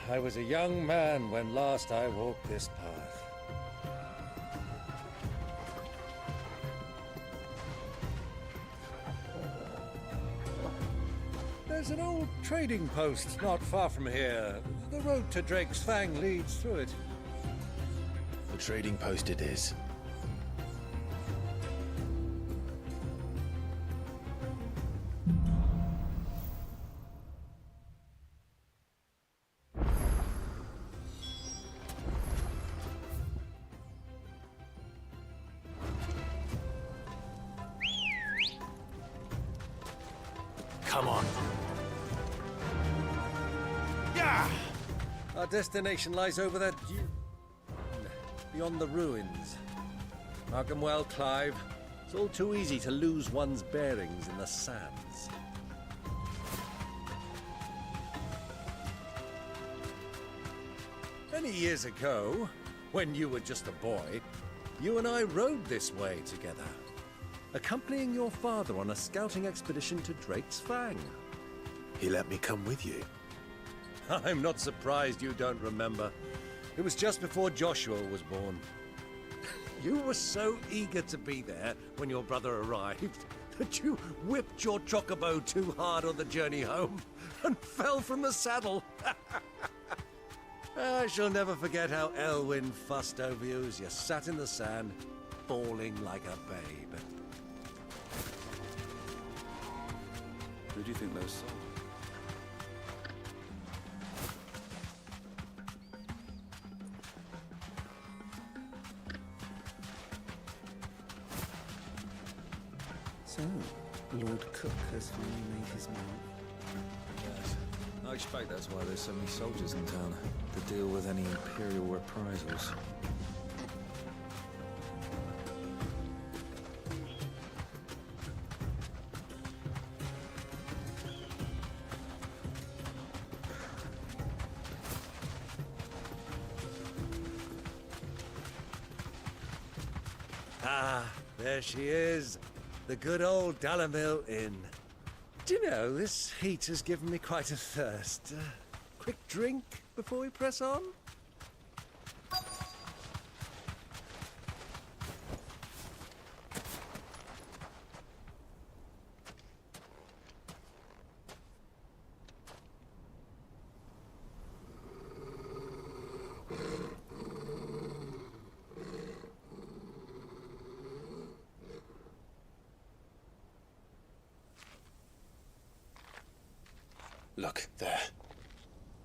I was a young man when last I walked this path. There's an old trading post not far from here. The road to Drake's Fang leads through it. The trading post it is. Come on. Yeah! Our destination lies over that... beyond the ruins. Mark 'em well, Clive. It's all too easy to lose one's bearings in the sands. Many years ago, when you were just a boy, you and I rode this way together, accompanying your father on a scouting expedition to Drake's Fang. He let me come with you. I'm not surprised you don't remember. It was just before Joshua was born. You were so eager to be there when your brother arrived that you whipped your chocobo too hard on the journey home and fell from the saddle. I shall never forget how Elwyn fussed over you as you sat in the sand, bawling like a babe. Who do you think those sold? So, Lord Cook has finally made his mark. Yes. I expect that's why there's so many soldiers in town, to deal with any Imperial reprisals. Ah, there she is. The good old Dalamil Inn. Do you know, this heat has given me quite a thirst. Quick drink before we press on? Look, there.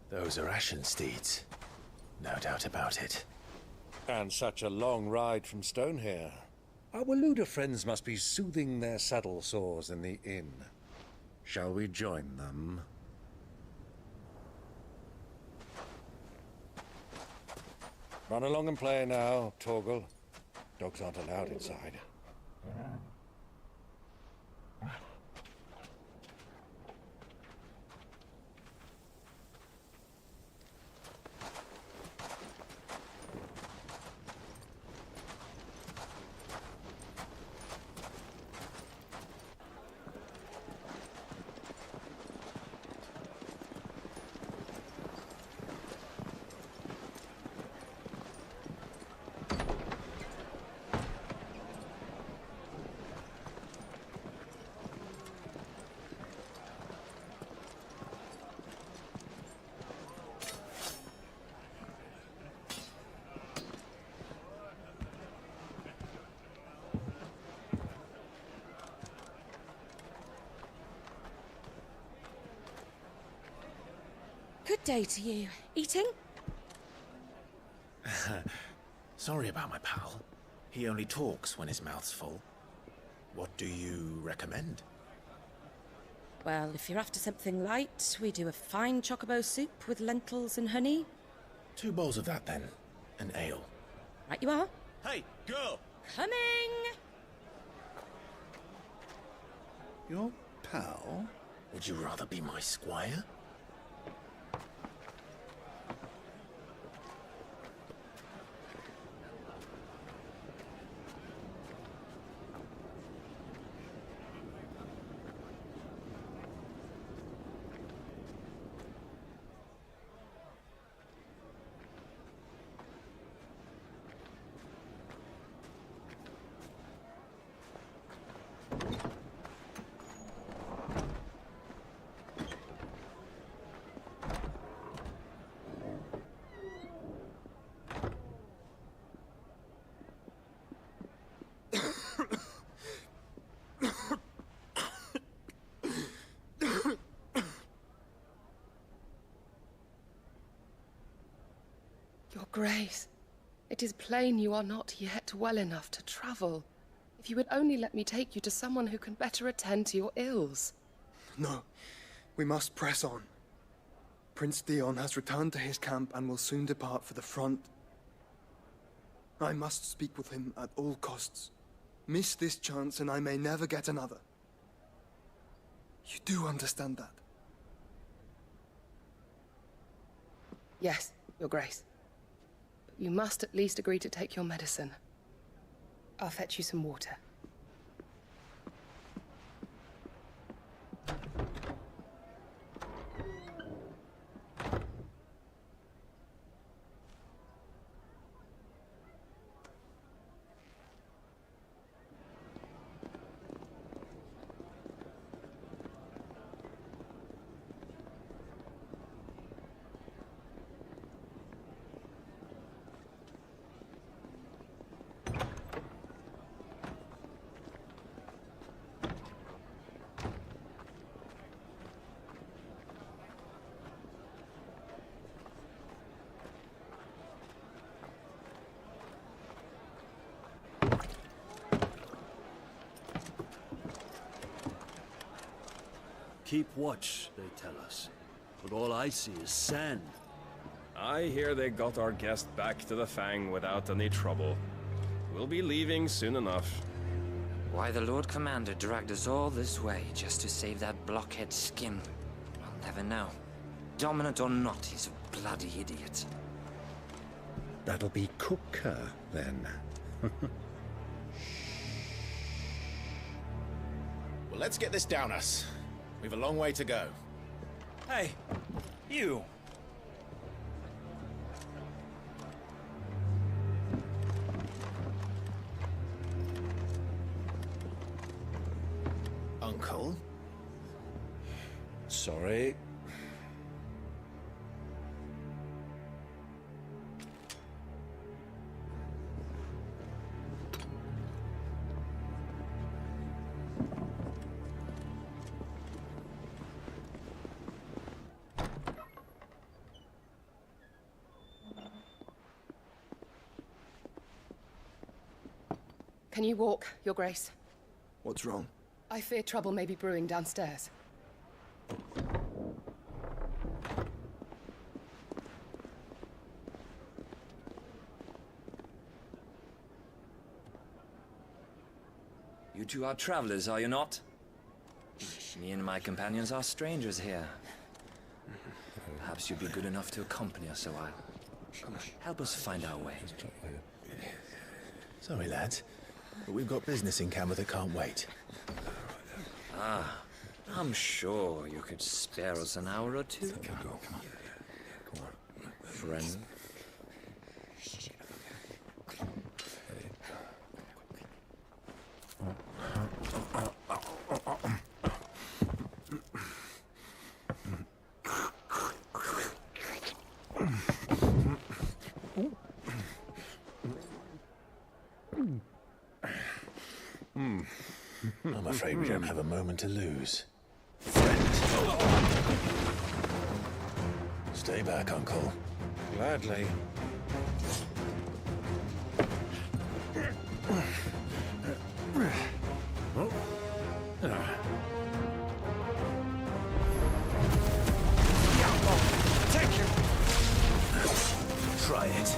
Those are Ashen steeds. No doubt about it. And such a long ride from Stonehair. Our Waluda friends must be soothing their saddle sores in the inn. Shall we join them? Run along and play now, Torgal. Dogs aren't allowed inside. Good day to you. Eating? Sorry about my pal. He only talks when his mouth's full. What do you recommend? Well, if you're after something light, we do a fine chocobo soup with lentils and honey. 2 bowls of that, then. An ale. Right you are. Hey, girl! Coming! Your pal? Would you rather be my squire? Your Grace, it is plain you are not yet well enough to travel. If you would only let me take you to someone who can better attend to your ills. No, we must press on. Prince Theon has returned to his camp and will soon depart for the front. I must speak with him at all costs. Miss this chance and I may never get another. You do understand that? Yes, Your Grace. But you must at least agree to take your medicine. I'll fetch you some water. Keep watch, they tell us. But all I see is sand. I hear they got our guest back to the Fang without any trouble. We'll be leaving soon enough. Why the Lord Commander dragged us all this way just to save that blockhead Skim, I'll never know. Dominant or not, he's a bloody idiot. That'll be Cooker, then. Well, let's get this down us. We've a long way to go. Hey, you! Uncle? Sorry. Can you walk, Your Grace? What's wrong? I fear trouble may be brewing downstairs. You two are travelers, are you not? Me and my companions are strangers here. Perhaps you'd be good enough to accompany us a while. Help us find our way. Sorry, lads, but we've got business in camera that can't wait. Ah, I'm sure you could spare us an hour or two. Come on. Friend. I'm afraid we don't have a moment to lose. Stay back, Uncle. Gladly. Try it.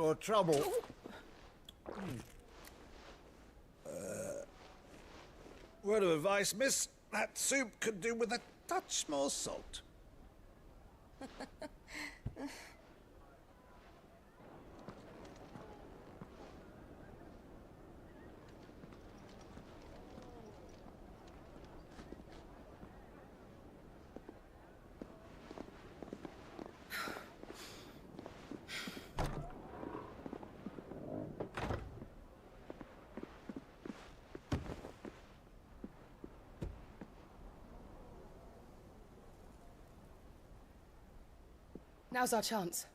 your trouble. Word of advice, miss. That soup could do with a touch more salt. Now's our chance.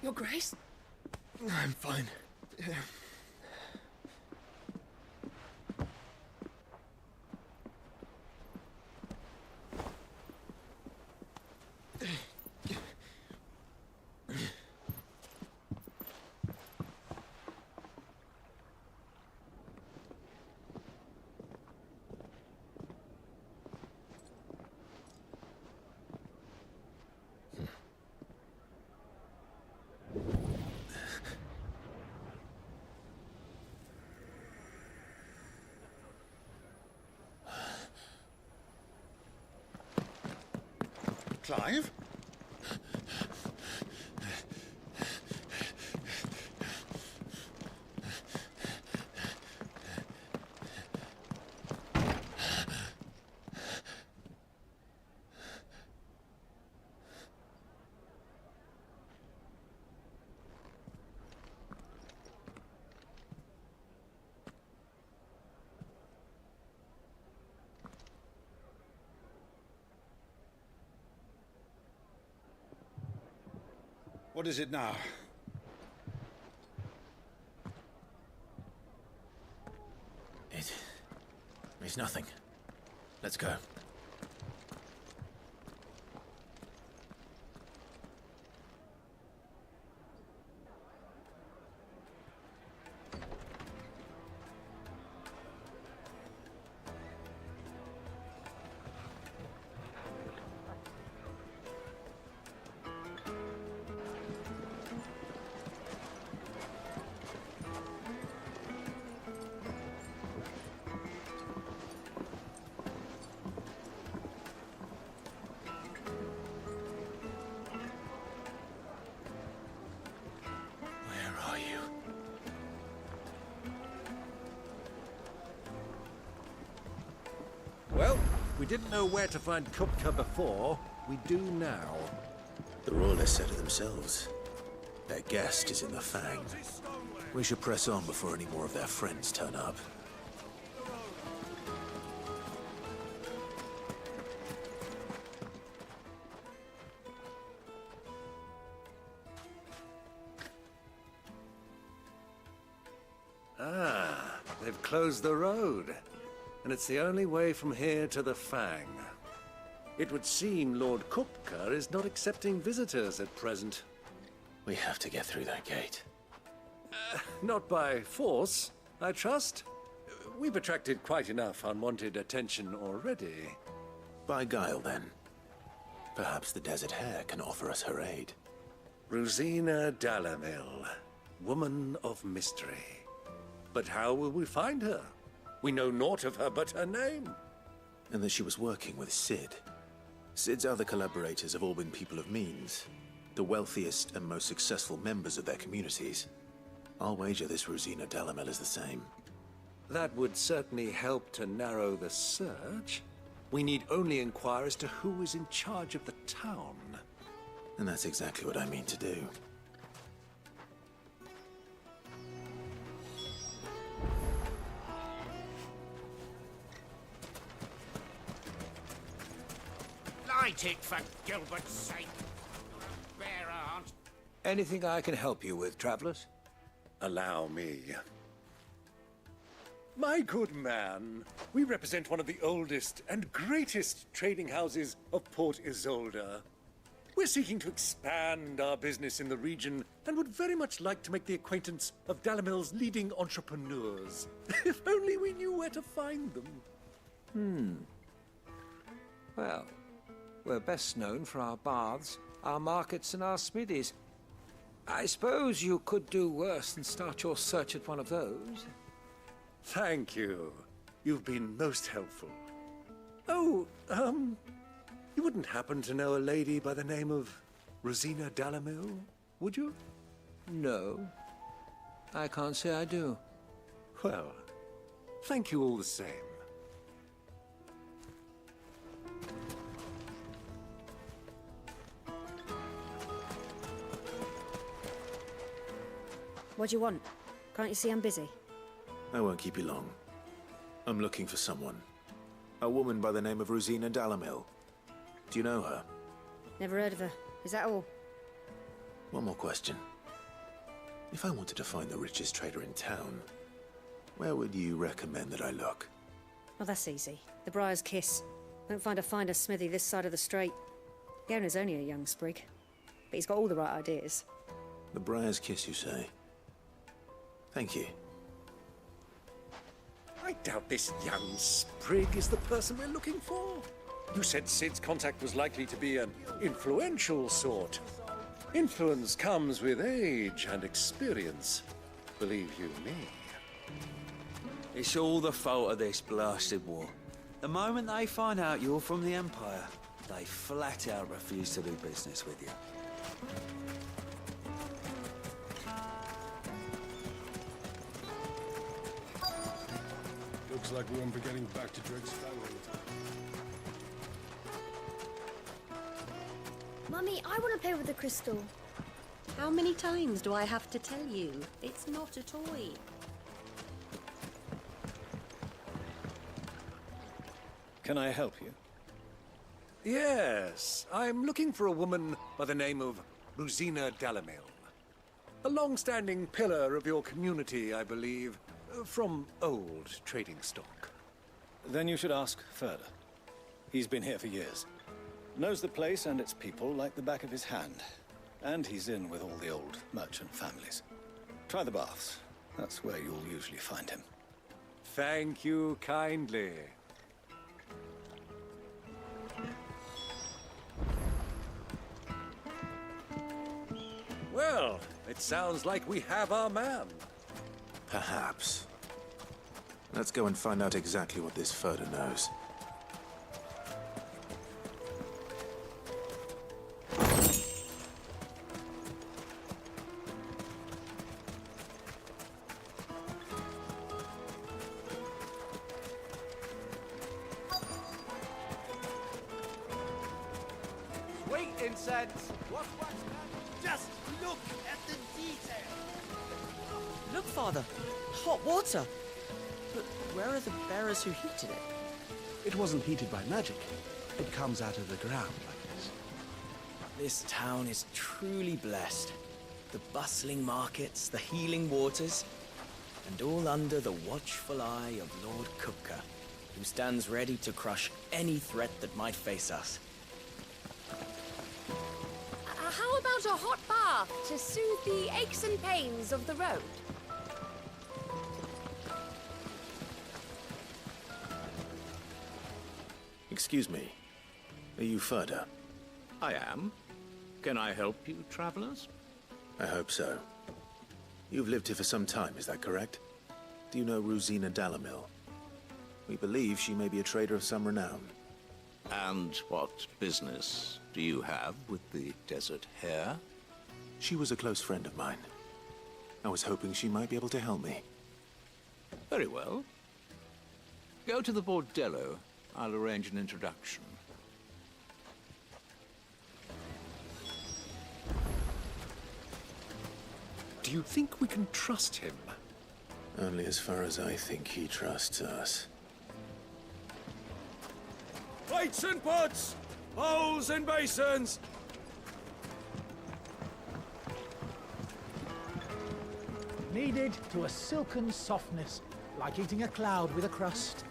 Your Grace? I'm fine. Clive? What is it now? It's nothing. Let's go. Well, we didn't know where to find Kupka before. We do now. The Royalists said it themselves. Their guest is in the Fang. We should press on before any more of their friends turn up. Ah, they've closed the road. And it's the only way from here to the Fang. It would seem Lord Kupka is not accepting visitors at present. We have to get through that gate. Not by force, I trust. We've attracted quite enough unwanted attention already. By guile, then. Perhaps the Desert Hare can offer us her aid. Rosina Dalamil, woman of mystery. But how will we find her? We know naught of her but her name. And that she was working with Sid. Sid's other collaborators have all been people of means, the wealthiest and most successful members of their communities. I'll wager this Rosina Dalamel is the same. That would certainly help to narrow the search. We need only inquire as to who is in charge of the town. And that's exactly what I mean to do. Light it, for Gilbert's sake. Bear aunt. Anything I can help you with, travelers? Allow me. My good man, we represent one of the oldest and greatest trading houses of Port Isolde. We're seeking to expand our business in the region and would very much like to make the acquaintance of Dalamil's leading entrepreneurs. If only we knew where to find them. Well, we're best known for our baths, our markets, and our smithies. I suppose you could do worse than start your search at one of those. Thank you. You've been most helpful. Oh, you wouldn't happen to know a lady by the name of Rosina Dalamil, would you? No, I can't say I do. Well, thank you all the same. What do you want? Can't you see I'm busy? I won't keep you long. I'm looking for someone. A woman by the name of Rosina Dalamil. Do you know her? Never heard of her. Is that all? One more question. If I wanted to find the richest trader in town, where would you recommend that I look? Oh, that's easy. The Briar's Kiss. Won't find a finer smithy this side of the strait. The owner's only a young sprig, but he's got all the right ideas. The Briar's Kiss, you say? Thank you. I doubt this young sprig is the person we're looking for. You said Sid's contact was likely to be an influential sort. Influence comes with age and experience, believe you me. It's all the fault of this blasted war. The moment they find out you're from the Empire, they flat out refuse to do business with you. Looks like we won't be getting back to Drake's family anytime. Mummy, I want to play with the crystal. How many times do I have to tell you? It's not a toy. Can I help you? Yes, I'm looking for a woman by the name of Rosina Dalamil. A long-standing pillar of your community, I believe, from old trading stock. Then you should ask further. He's been here for years. Knows the place and its people like the back of his hand. And he's in with all the old merchant families. Try the baths. That's where you'll usually find him. Thank you kindly. Well, it sounds like we have our man. Perhaps. Let's go and find out exactly what this Furder knows. Sweet incense! What's just look at the detail! Look, Father! Hot water! But where are the bearers who heated it? It wasn't heated by magic. It comes out of the ground like this. This town is truly blessed. The bustling markets, the healing waters, and all under the watchful eye of Lord Kupka, who stands ready to crush any threat that might face us. How about a hot bath to soothe the aches and pains of the road? Excuse me. Are you Furder? I am. Can I help you, travelers? I hope so. You've lived here for some time, is that correct? Do you know Rosina Dalamil? We believe she may be a trader of some renown. And what business do you have with the desert hare? She was a close friend of mine. I was hoping she might be able to help me. Very well. Go to the bordello. I'll arrange an introduction. Do you think we can trust him? Only as far as I think he trusts us. Plates and pots! Bowls and basins! Kneaded to a silken softness, like eating a cloud with a crust.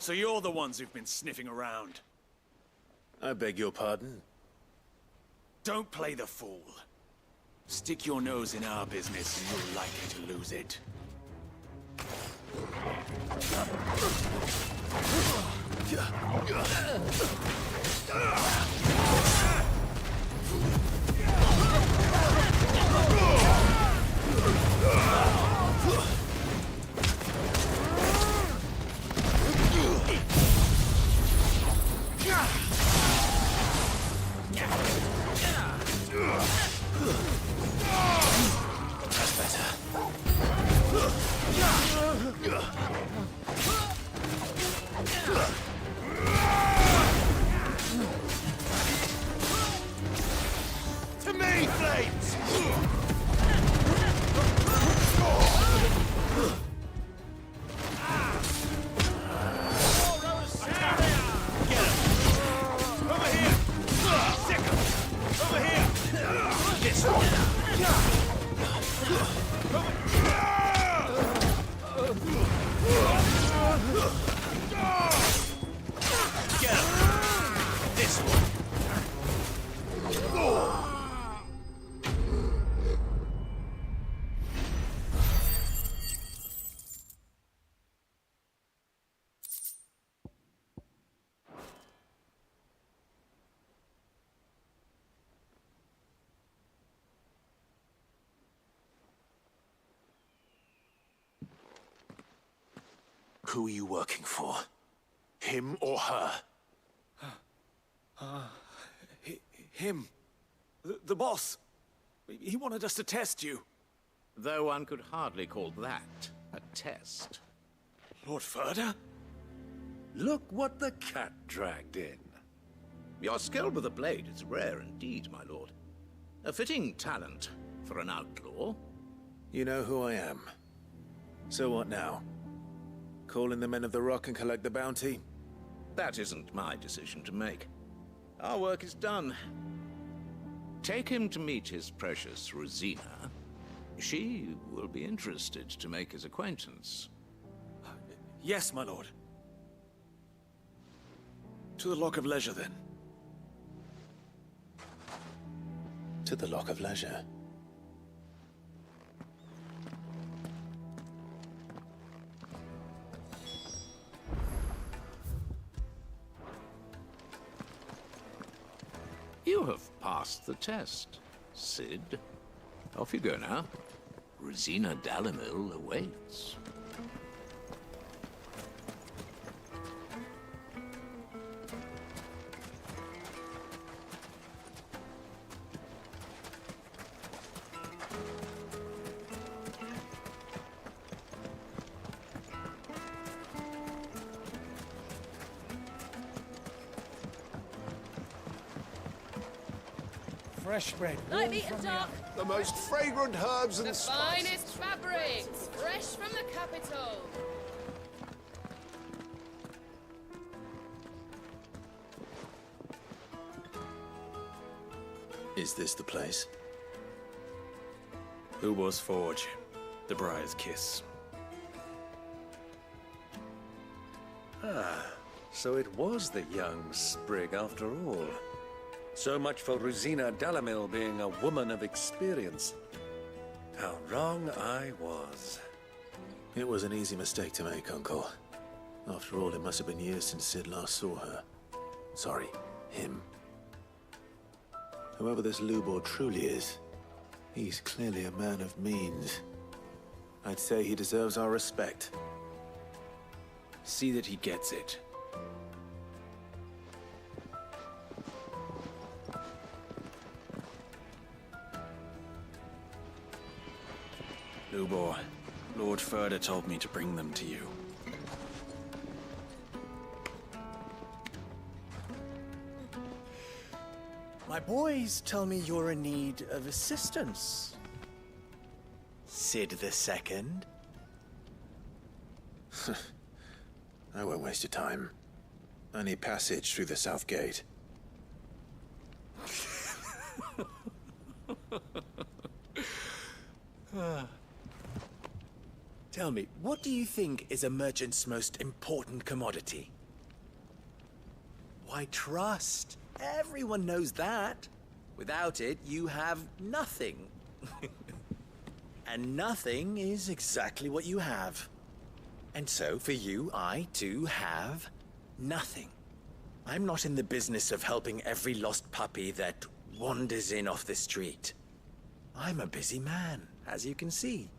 So you're the ones who've been sniffing around. I beg your pardon? Don't play the fool. Stick your nose in our business and you're likely to lose it. That's better. To me, flames! Who are you working for? Him or her? Him. The boss. He wanted us to test you. Though one could hardly call that a test. Lord Ferda? Look what the cat dragged in. Your skill with the blade is rare indeed, my lord. A fitting talent for an outlaw. You know who I am. So what now? Call in the Men of the Rock and collect the bounty? That isn't my decision to make. Our work is done. Take him to meet his precious Rosina. She will be interested to make his acquaintance. Yes, my lord. To the Lock of Leisure, then. To the Lock of Leisure. You have passed the test, Cid. Off you go now. Rosina Dalimil awaits. Fresh bread. Light meat and dark. The most fragrant herbs and The spices. finest fabrics, fresh from the capital. Is this the place? Ubor's Forge. The Briar's Kiss. Ah, so it was the young sprig after all. So much for Rosina Dalimil being a woman of experience. How wrong I was. It was an easy mistake to make, Uncle. After all, it must have been years since Cid last saw her. Sorry, him. Whoever this Lubor truly is, he's clearly a man of means. I'd say he deserves our respect. See that he gets it. Lubor, Lord Ferda told me to bring them to you. My boys tell me you're in need of assistance. Cid II? I won't waste your time. I need passage through the south gate. Tell me, what do you think is a merchant's most important commodity? Why, trust. Everyone knows that. Without it, you have nothing. And nothing is exactly what you have. And so, for you, I, too, have nothing. I'm not in the business of helping every lost puppy that wanders in off the street. I'm a busy man, as you can see.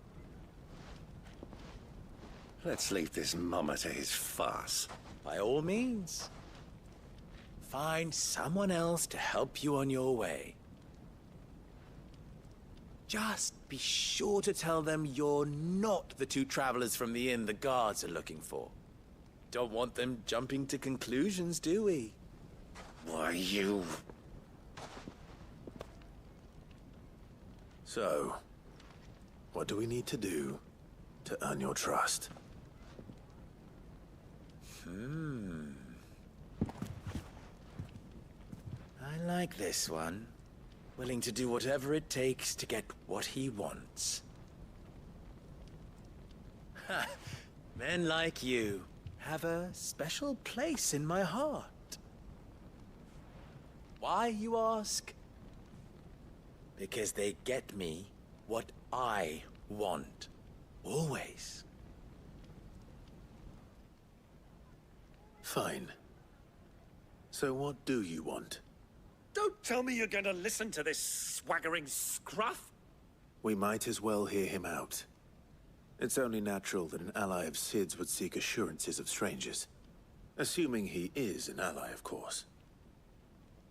Let's leave this mummer to his farce. By all means. Find someone else to help you on your way. Just be sure to tell them you're not the two travelers from the inn the guards are looking for. Don't want them jumping to conclusions, do we? Why, you... So, what do we need to do to earn your trust? I like this one. Willing to do whatever it takes to get what he wants. Ha! Men like you have a special place in my heart. Why, you ask? Because they get me what I want. Always. Fine. So what do you want? Don't tell me you're going to listen to this swaggering scruff! We might as well hear him out. It's only natural that an ally of Sid's would seek assurances of strangers. Assuming he is an ally, of course.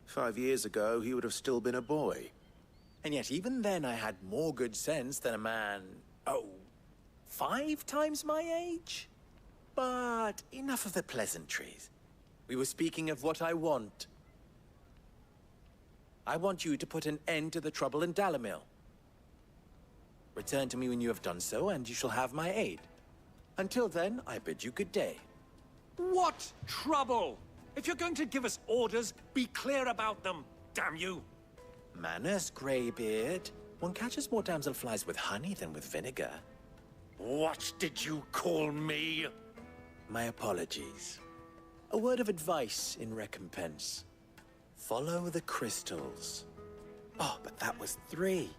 5 years ago, he would have still been a boy. And yet even then I had more good sense than a man, 5 times my age? But enough of the pleasantries. We were speaking of what I want. I want you to put an end to the trouble in Dalamil. Return to me when you have done so, and you shall have my aid. Until then, I bid you good day. What trouble? If you're going to give us orders, be clear about them, damn you! Manners, Greybeard. One catches more damselflies with honey than with vinegar. What did you call me? My apologies. A word of advice in recompense. Follow the crystals. Oh, but that was 3.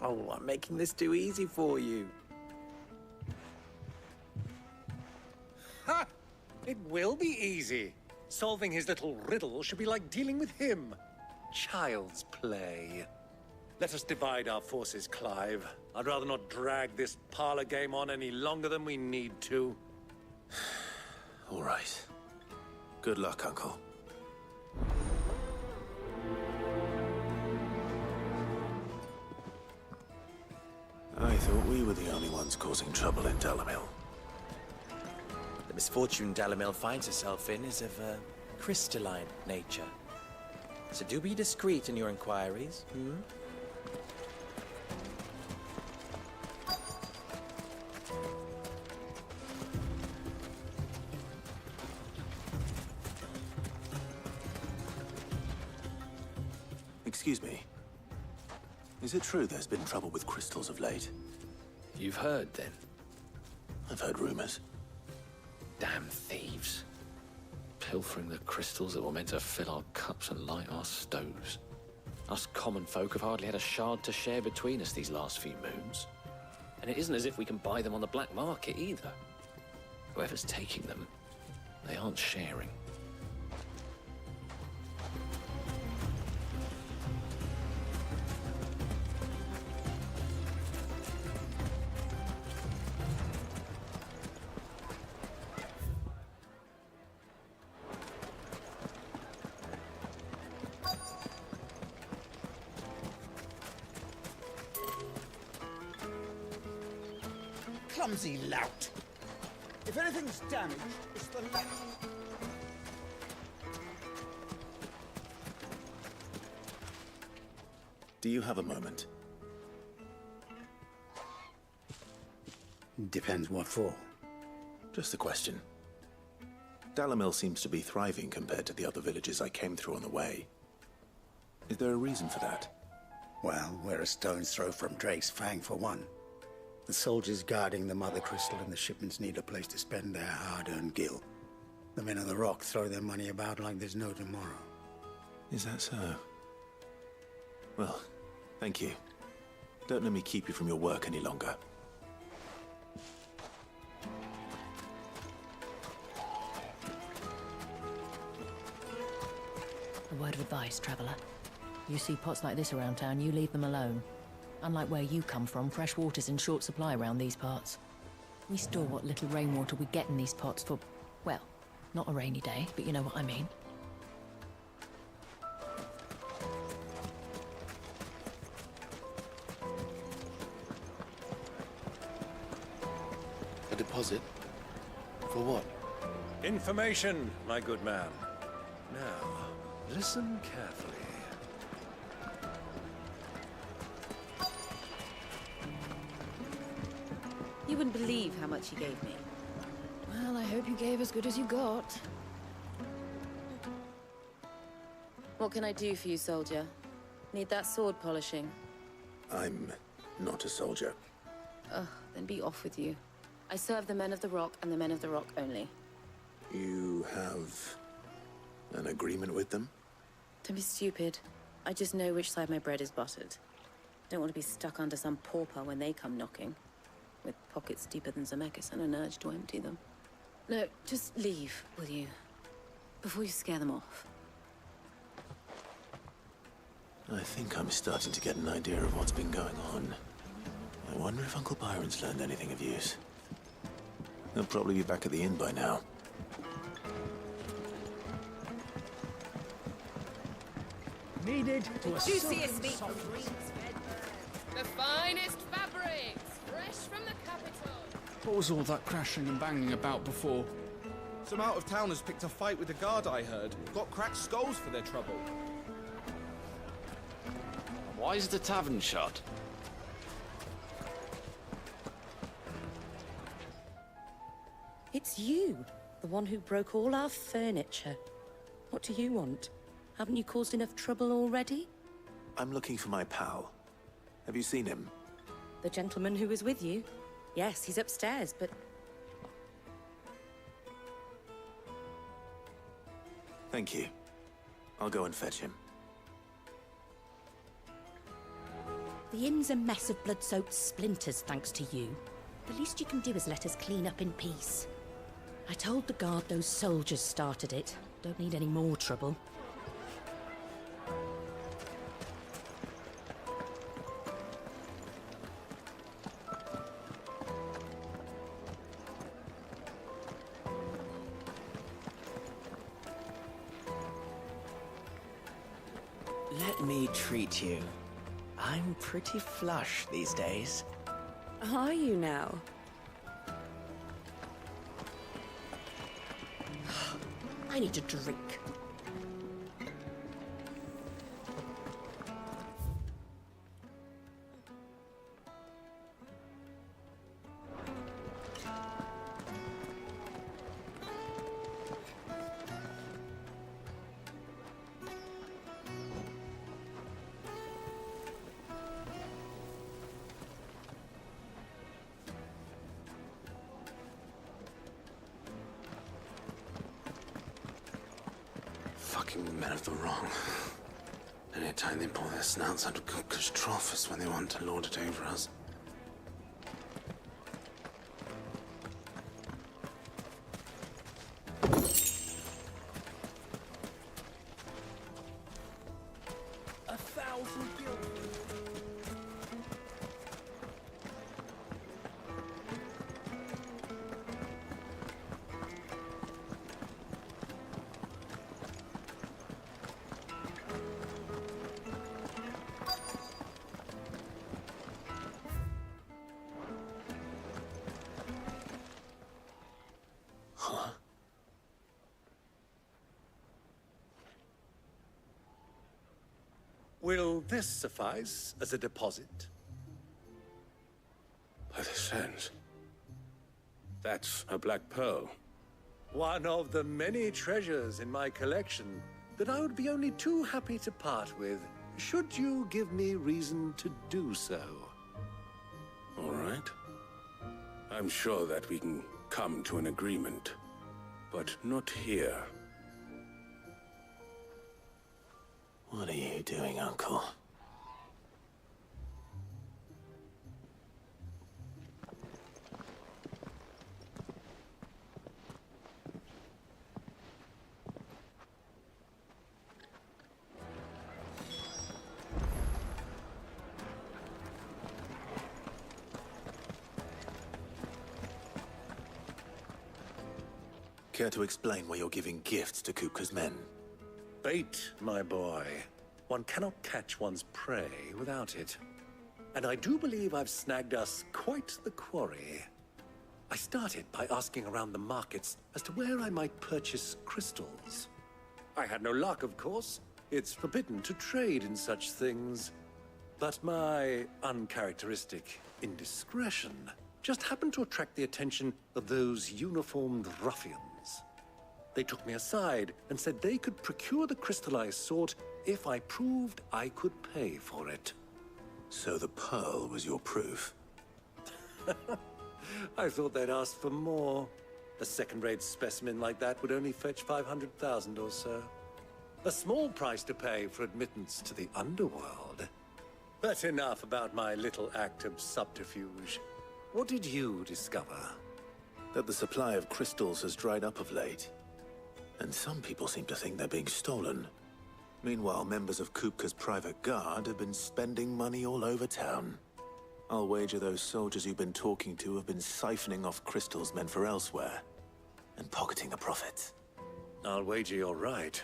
Oh, I'm making this too easy for you. Ha! It will be easy. Solving his little riddle should be like dealing with him. Child's play. Let us divide our forces, Clive. I'd rather not drag this parlor game on any longer than we need to. All right. Good luck, Uncle. I thought we were the only ones causing trouble in Dalamil. The misfortune Dalamil finds herself in is of a crystalline nature. So do be discreet in your inquiries, Excuse me. Is it true there's been trouble with crystals of late? You've heard, then? I've heard rumors. Damn thieves. Pilfering the crystals that were meant to fill our cups and light our stoves. Us common folk have hardly had a shard to share between us these last few moons. And it isn't as if we can buy them on the black market either. Whoever's taking them, they aren't sharing. Clumsy lout. If anything's damaged, it's the lout. Do you have a moment? Depends what for. Just a question. Dalamil seems to be thriving compared to the other villages I came through on the way. Is there a reason for that? Well, we're a stone's throw from Drake's Fang for one. The soldiers guarding the Mother Crystal and the shipments need a place to spend their hard-earned gil. The men of the Rock throw their money about like there's no tomorrow. Is that so? Well, thank you. Don't let me keep you from your work any longer. A word of advice, traveller. You see pots like this around town, you leave them alone. Unlike where you come from, fresh water's in short supply around these parts. We store what little rainwater we get in these pots for, well, not a rainy day, but you know what I mean. A deposit? For what? Information, my good man. Now, listen carefully. You wouldn't believe how much he gave me. Well, I hope you gave as good as you got. What can I do for you, soldier? Need that sword polishing? I'm not a soldier. Ugh, then be off with you. I serve the men of the Rock and the men of the Rock only. You have an agreement with them? Don't be stupid. I just know which side my bread is buttered. Don't want to be stuck under some pauper when they come knocking. With pockets deeper than Zemeckis and an urge to empty them. No, just leave, will you? Before you scare them off. I think I'm starting to get an idea of what's been going on. I wonder if Uncle Byron's learned anything of use. He'll probably be back at the inn by now. Needed to a Juiciest meat silken from softness. The finest fabrics, fresh from the capital. What was all that crashing and banging about before? Some out-of-towners picked a fight with the guard, I heard. Got cracked skulls for their trouble. Why is the tavern shut? It's you, the one who broke all our furniture. What do you want? Haven't you caused enough trouble already? I'm looking for my pal. Have you seen him? The gentleman who was with you? Yes, he's upstairs, but... Thank you. I'll go and fetch him. The inn's a mess of blood-soaked splinters, thanks to you. The least you can do is let us clean up in peace. I told the guard those soldiers started it. Don't need any more trouble. Let me treat you. I'm pretty flush these days. Are you now? I need a drink. Fucking men of the wrong. Any time they pull their snouts out of Cook's trough is when they want to lord it over us. Will this suffice as a deposit? By the sands. That's a black pearl. One of the many treasures in my collection that I would be only too happy to part with, should you give me reason to do so. All right. I'm sure that we can come to an agreement, but not here. What are you doing, Uncle? Care to explain why you're giving gifts to Kupka's men? Bait, my boy. One cannot catch one's prey without it. And I do believe I've snagged us quite the quarry. I started by asking around the markets as to where I might purchase crystals. I had no luck, of course. It's forbidden to trade in such things. But my uncharacteristic indiscretion just happened to attract the attention of those uniformed ruffians. They took me aside and said they could procure the crystal I sought if I proved I could pay for it. So the pearl was your proof? I thought they'd ask for more. A second-rate specimen like that would only fetch 500,000 or so. A small price to pay for admittance to the underworld. But enough about my little act of subterfuge. What did you discover? That the supply of crystals has dried up of late. And some people seem to think they're being stolen. Meanwhile, members of Kupka's private guard have been spending money all over town. I'll wager those soldiers you've been talking to have been siphoning off crystals meant for elsewhere, and pocketing the profits. I'll wager you're right.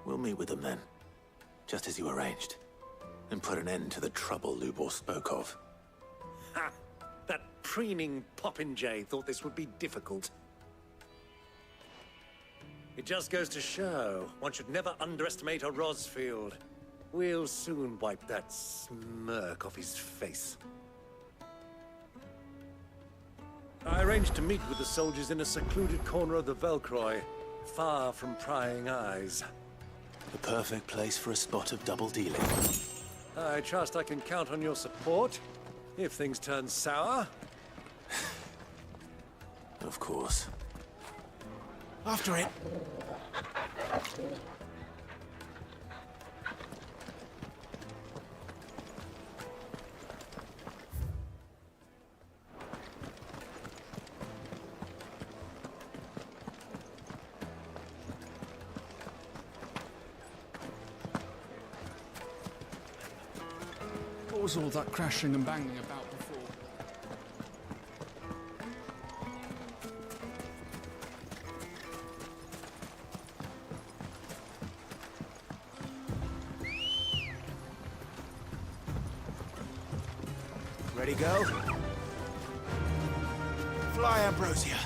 We'll meet with them then, just as you arranged, and put an end to the trouble Lubor spoke of. Ha! That preening popinjay thought this would be difficult. It just goes to show, one should never underestimate a Rosfield. We'll soon wipe that smirk off his face. I arranged to meet with the soldiers in a secluded corner of the Velcroy, far from prying eyes. The perfect place for a spot of double dealing. I trust I can count on your support, if things turn sour. Of course. After it. What was all that crashing and banging about before? Ready, go? Fly, Ambrosia.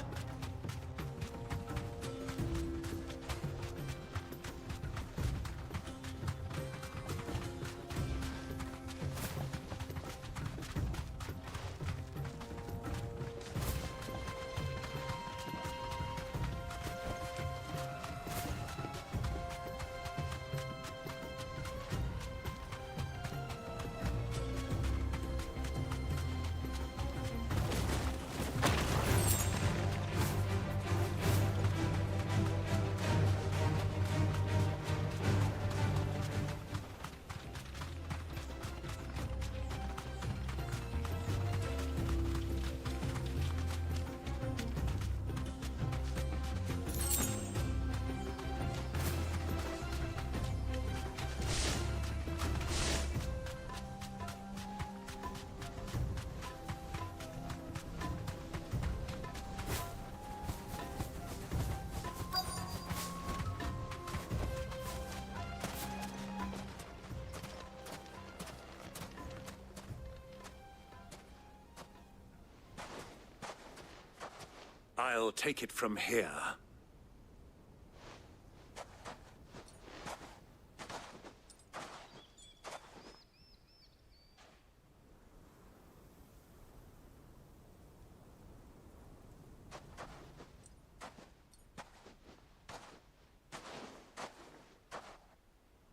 I'll take it from here.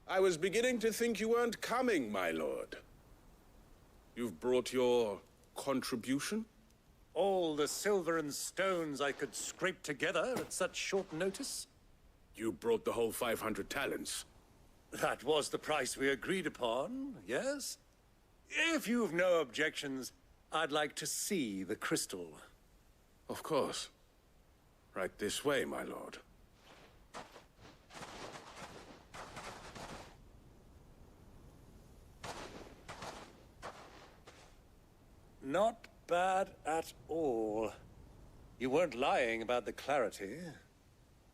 I was beginning to think you weren't coming, my lord. You've brought your contribution? All the silver and stones I could scrape together at such short notice? You brought the whole 500 talents. That was the price we agreed upon, yes? If you've no objections, I'd like to see the crystal. Of course. Right this way, my lord. Not bad at all. You weren't lying about the clarity.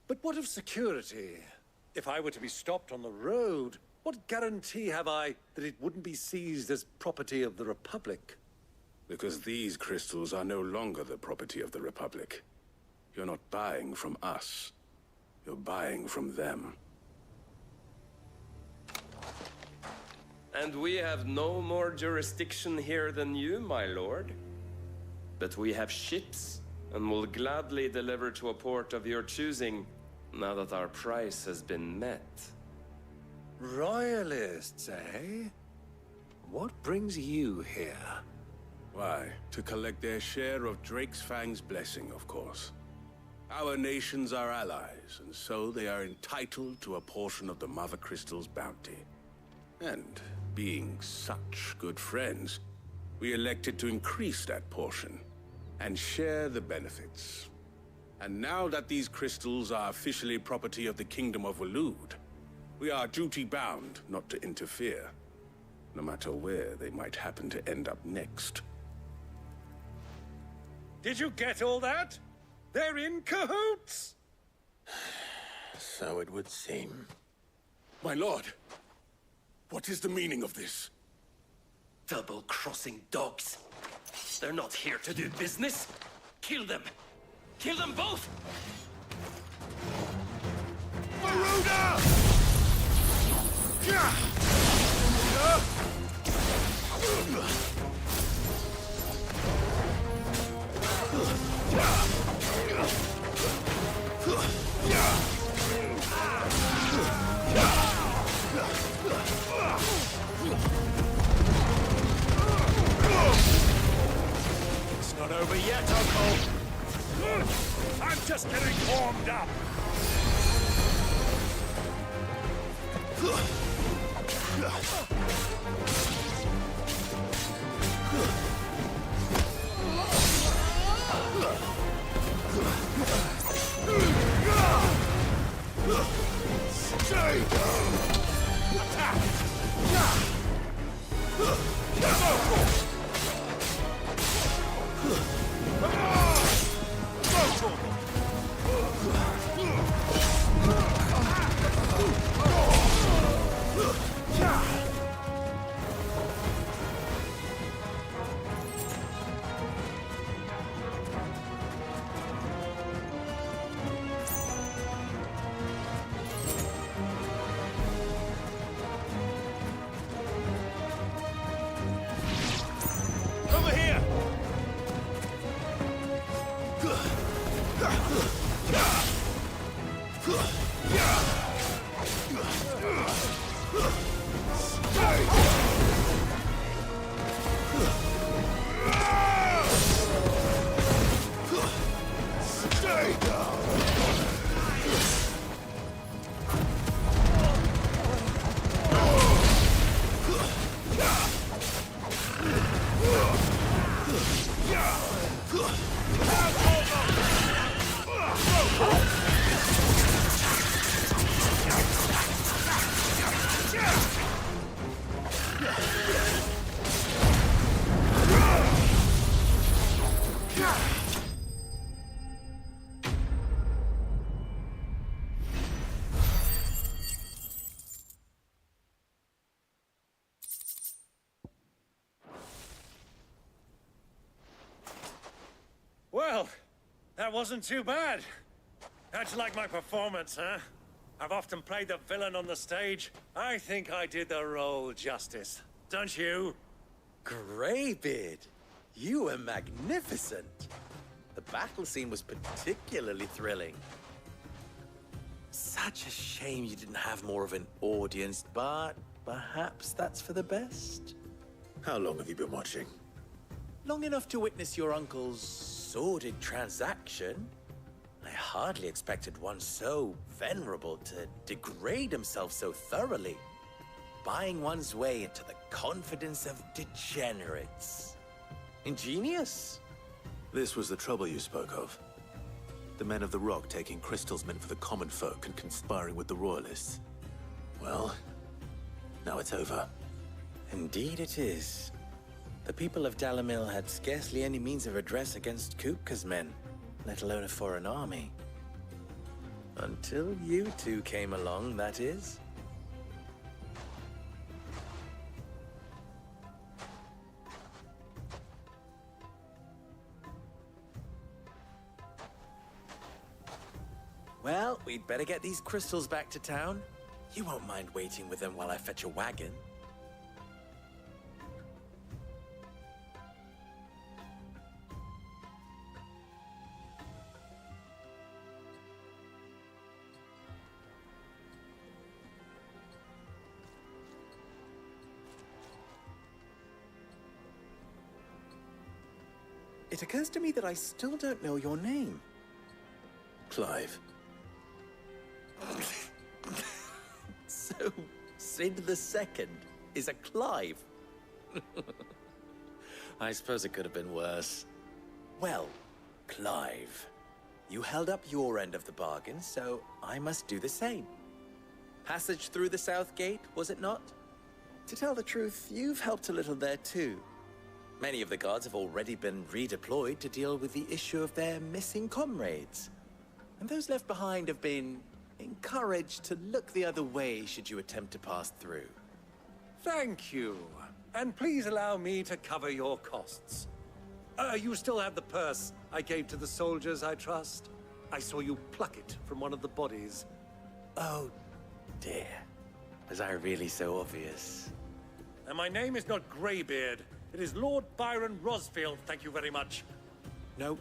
But what of security? If I were to be stopped on the road, what guarantee have I that it wouldn't be seized as property of the Republic? Because these crystals are no longer the property of the Republic. You're not buying from us. You're buying from them. And we have no more jurisdiction here than you, my lord. But we have ships, and will gladly deliver to a port of your choosing, now that our price has been met. Royalists, eh? What brings you here? Why, to collect their share of Drake's Fang's blessing, of course. Our nations are allies, and so they are entitled to a portion of the Mother Crystal's bounty. And, being such good friends, we elected to increase that portion, and share the benefits. And now that these crystals are officially property of the Kingdom of Waloed, we are duty-bound not to interfere, no matter where they might happen to end up next. Did you get all that? They're in cahoots! So it would seem. My lord, what is the meaning of this? Double-crossing dogs. They're not here to do business. Kill them! Kill them both! Maruda! It's not over yet, Uncle! I'm just getting warmed up! Stay down! Over here! Stay down! Well, that wasn't too bad. How'd you like my performance, huh? I've often played the villain on the stage. I think I did the role justice. Don't you? Greybeard, you were magnificent. The battle scene was particularly thrilling. Such a shame you didn't have more of an audience, but perhaps that's for the best. How long have you been watching? Long enough to witness your uncle's sordid transaction. I hardly expected one so venerable to degrade himself so thoroughly. Buying one's way into the confidence of degenerates. Ingenious. This was the trouble you spoke of. The men of the Rock taking crystals meant for the common folk and conspiring with the Royalists. Well, now it's over. Indeed it is. The people of Dalamil had scarcely any means of redress against Kupka's men, let alone a foreign army. Until you two came along, that is. Well, we'd better get these crystals back to town. You won't mind waiting with them while I fetch a wagon. It occurs to me that I still don't know your name. Clive. So, Sid the Second is a Clive? I suppose it could have been worse. Well, Clive, you held up your end of the bargain, so I must do the same. Passage through the South Gate, was it not? To tell the truth, you've helped a little there too. Many of the guards have already been redeployed to deal with the issue of their missing comrades. And those left behind have been encouraged to look the other way should you attempt to pass through. Thank you. And please allow me to cover your costs. You still have the purse I gave to the soldiers, I trust? I saw you pluck it from one of the bodies. Oh, dear. Was I really so obvious? And my name is not Greybeard. It is Lord Byron Rosfield, thank you very much. No,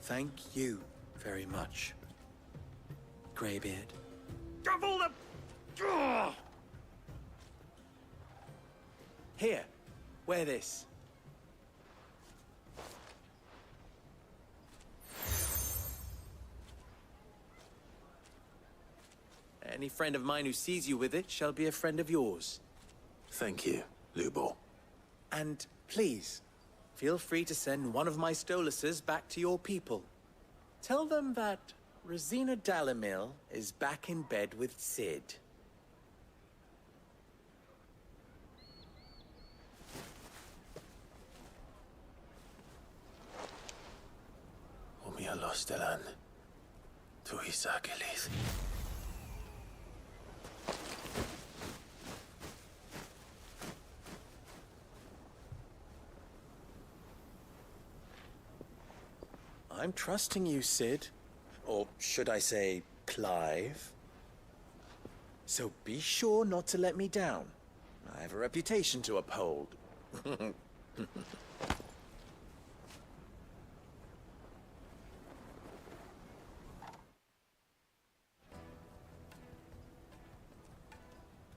thank you very much, Greybeard. Of all the... Ugh! Here, wear this. Any friend of mine who sees you with it shall be a friend of yours. Thank you, Lubor. And please, feel free to send one of my Stoluses back to your people. Tell them that Rosina Dalamil is back in bed with Sid. Omia lostelan. Tu isakelis. I'm trusting you, Sid. Or should I say, Clive? So be sure not to let me down. I have a reputation to uphold.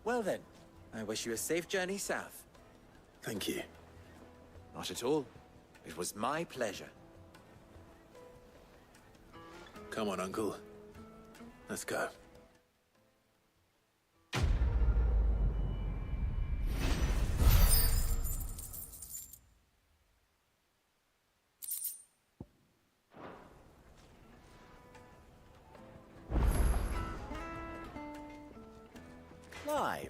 Well then, I wish you a safe journey south. Thank you. Not at all. It was my pleasure. Come on, Uncle. Let's go. Clive.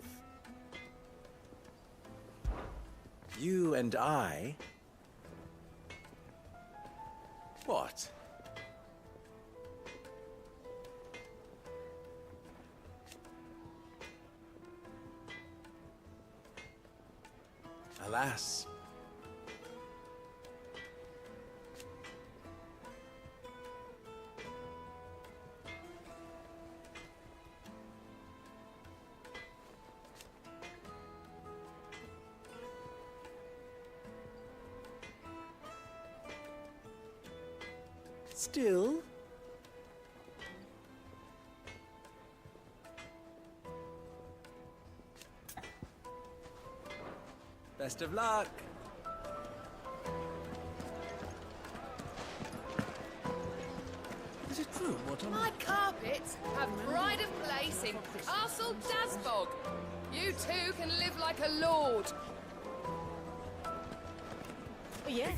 You and I... What? Alas. Still... Best of luck. true what I'm... My carpets have pride of place in Castle Dasbog. You too can live like a lord. Oh, yeah.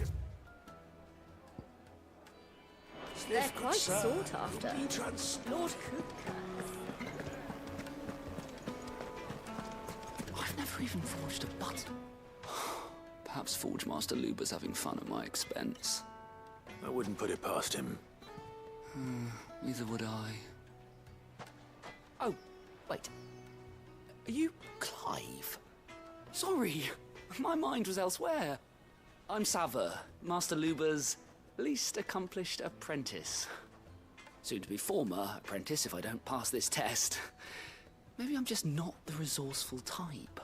They're quite sought after. Lord Kupka. I've never even forged a button. Perhaps Forge Master Luber's having fun at my expense. I wouldn't put it past him. Neither would I. Oh, wait. Are you Clive? Sorry, my mind was elsewhere. I'm Sava, Master Luber's least accomplished apprentice. Soon to be former apprentice if I don't pass this test. Maybe I'm just not the resourceful type.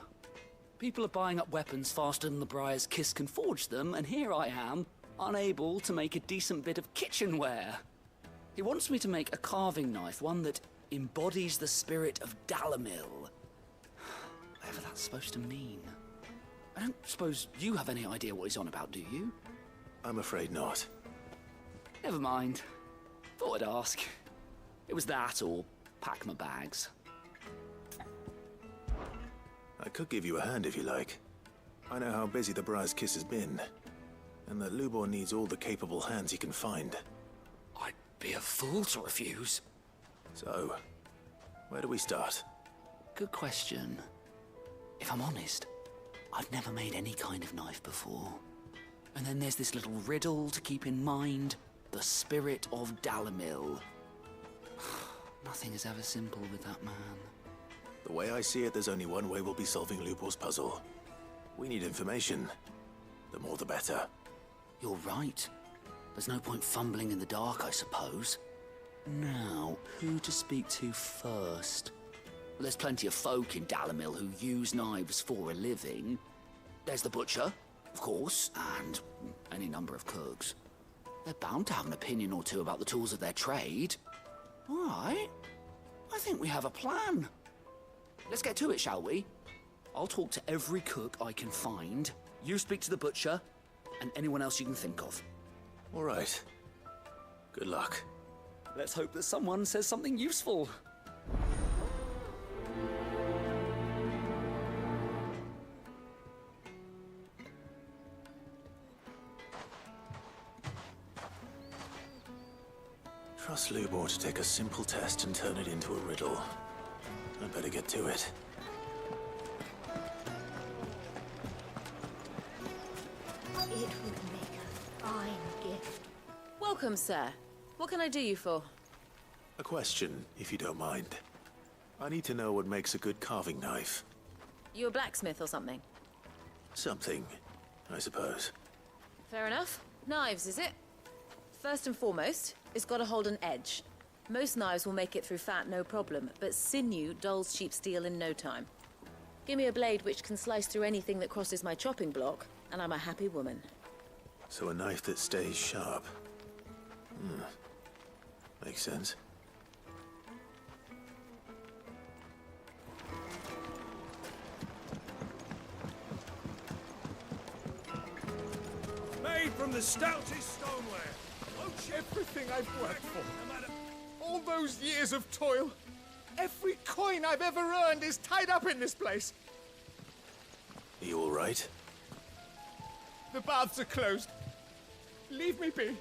People are buying up weapons faster than the Briar's Kiss can forge them, and here I am, unable to make a decent bit of kitchenware. He wants me to make a carving knife, one that embodies the spirit of Dalamil. Whatever that's supposed to mean. I don't suppose you have any idea what he's on about, do you? I'm afraid not. Never mind. Thought I'd ask. It was that or pack my bags. I could give you a hand if you like. I know how busy the Briar's Kiss has been, and that Lubor needs all the capable hands he can find. I'd be a fool to refuse. So, where do we start? Good question. If I'm honest, I've never made any kind of knife before. And then there's this little riddle to keep in mind. The spirit of Dalamil. Nothing is ever simple with that man. The way I see it, there's only one way we'll be solving Lubor's puzzle. We need information. The more the better. You're right. There's no point fumbling in the dark, I suppose. Now, who to speak to first? Well, there's plenty of folk in Dalamil who use knives for a living. There's the butcher, of course, and any number of cooks. They're bound to have an opinion or two about the tools of their trade. All right. I think we have a plan. Let's get to it, shall we? I'll talk to every cook I can find. You speak to the butcher, and anyone else you can think of. All right. Good luck. Let's hope that someone says something useful. Trust Lubor to take a simple test and turn it into a riddle. I better get to it. It would make a fine gift. Welcome, sir. What can I do you for? A question, if you don't mind. I need to know what makes a good carving knife. You a blacksmith or something? Something, I suppose. Fair enough. Knives, is it? First and foremost, it's got to hold an edge. Most knives will make it through fat, no problem, but sinew dulls cheap steel in no time. Give me a blade which can slice through anything that crosses my chopping block, and I'm a happy woman. So a knife that stays sharp. Makes sense. Made from the stoutest stoneware. Everything I've worked for. All those years of toil. Every coin I've ever earned is tied up in this place. Are you all right? The baths are closed. Leave me be.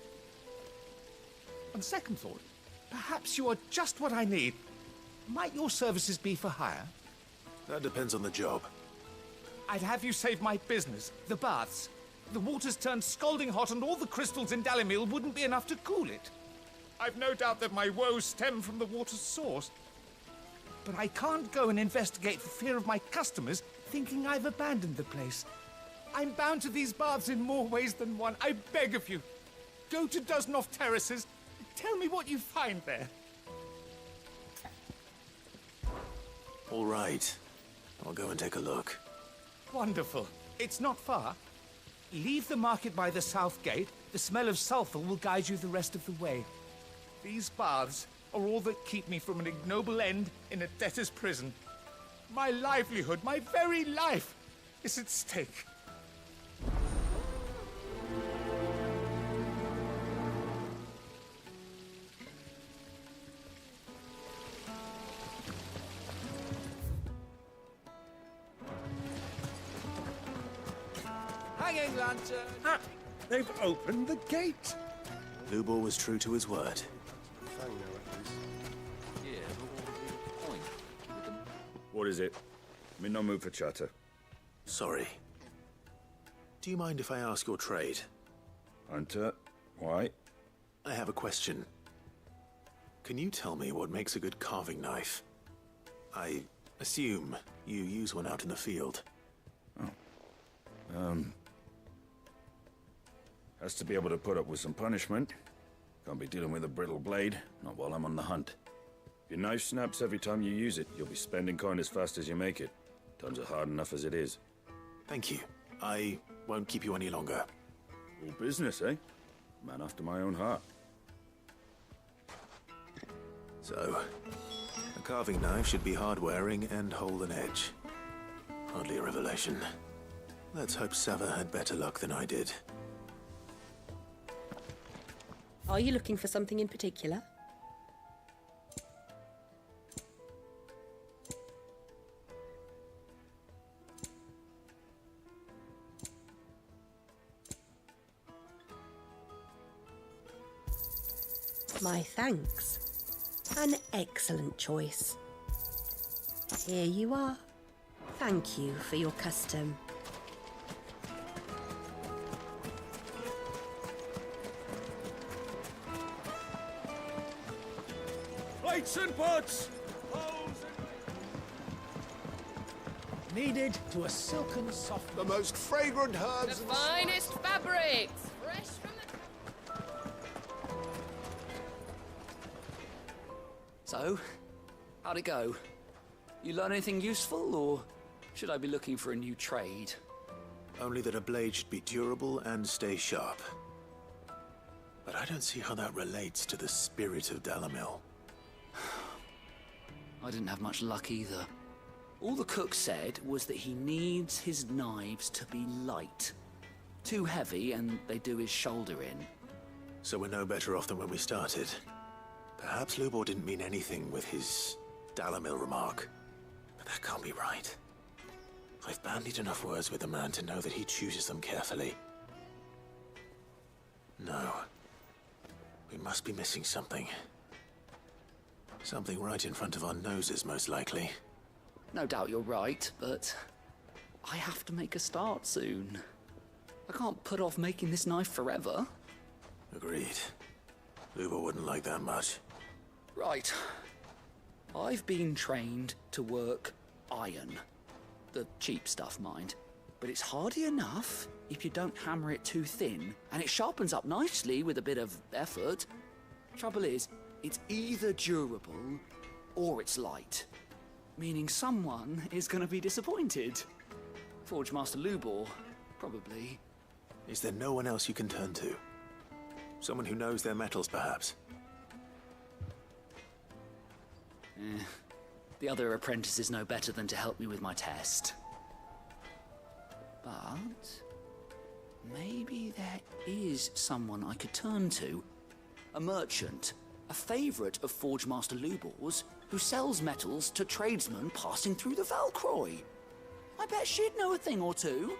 On second thought, perhaps you are just what I need. Might your services be for hire? That depends on the job. I'd have you save my business, the baths. The water's turned scalding hot and all the crystals in Dalamil wouldn't be enough to cool it. I've no doubt that my woes stem from the water's source. But I can't go and investigate for fear of my customers thinking I've abandoned the place. I'm bound to these baths in more ways than one. I beg of you. Go to Dusnoff Terraces. Tell me what you find there. All right. I'll go and take a look. Wonderful. It's not far. Leave the market by the south gate. The smell of sulfur will guide you the rest of the way. These baths are all that keep me from an ignoble end in a debtor's prison. My livelihood, my very life, is at stake. hanging lantern! Ah, they've opened the gate! Lubor was true to his word. What is it? I'm in no mood for chatter. Sorry. Do you mind if I ask your trade? Hunter, why? I have a question. Can you tell me what makes a good carving knife? I assume you use one out in the field. Has to be able to put up with some punishment. Can't be dealing with a brittle blade, not while I'm on the hunt. If your knife snaps every time you use it, you'll be spending coin as fast as you make it. Times are hard enough as it is. Thank you. I won't keep you any longer. All business, eh? Man after my own heart. So, a carving knife should be hard-wearing and hold an edge. Hardly a revelation. Let's hope Sava had better luck than I did. Are you looking for something in particular? My thanks. An excellent choice. Here you are. Thank you for your custom. Plates and pots! Kneaded to a silken soft... The most fragrant herbs... The finest fabrics! Fresh from the... So, how'd it go? You learn anything useful, or should I be looking for a new trade? Only that a blade should be durable and stay sharp. But I don't see how that relates to the spirit of Dalamil. I didn't have much luck either. All the cook said was that he needs his knives to be light. Too heavy and they do his shoulder in. So we're no better off than when we started. Perhaps Lubor didn't mean anything with his Dalamil remark. But that can't be right. I've bandied enough words with the man to know that he chooses them carefully. No. We must be missing something. Something right in front of our noses, most likely. No doubt you're right, but I have to make a start soon. I can't put off making this knife forever. Agreed. Lubor wouldn't like that much. Right. I've been trained to work iron. The cheap stuff, mind. But it's hardy enough if you don't hammer it too thin, and it sharpens up nicely with a bit of effort. Trouble is, it's either durable or it's light. Meaning someone is going to be disappointed. Forge Master Lubor, probably. Is there no one else you can turn to? Someone who knows their metals, perhaps? The other apprentices know better than to help me with my test. But maybe there is someone I could turn to. A merchant, a favorite of Forge Master Lubor's, who sells metals to tradesmen passing through the Valcroy. I bet she'd know a thing or two.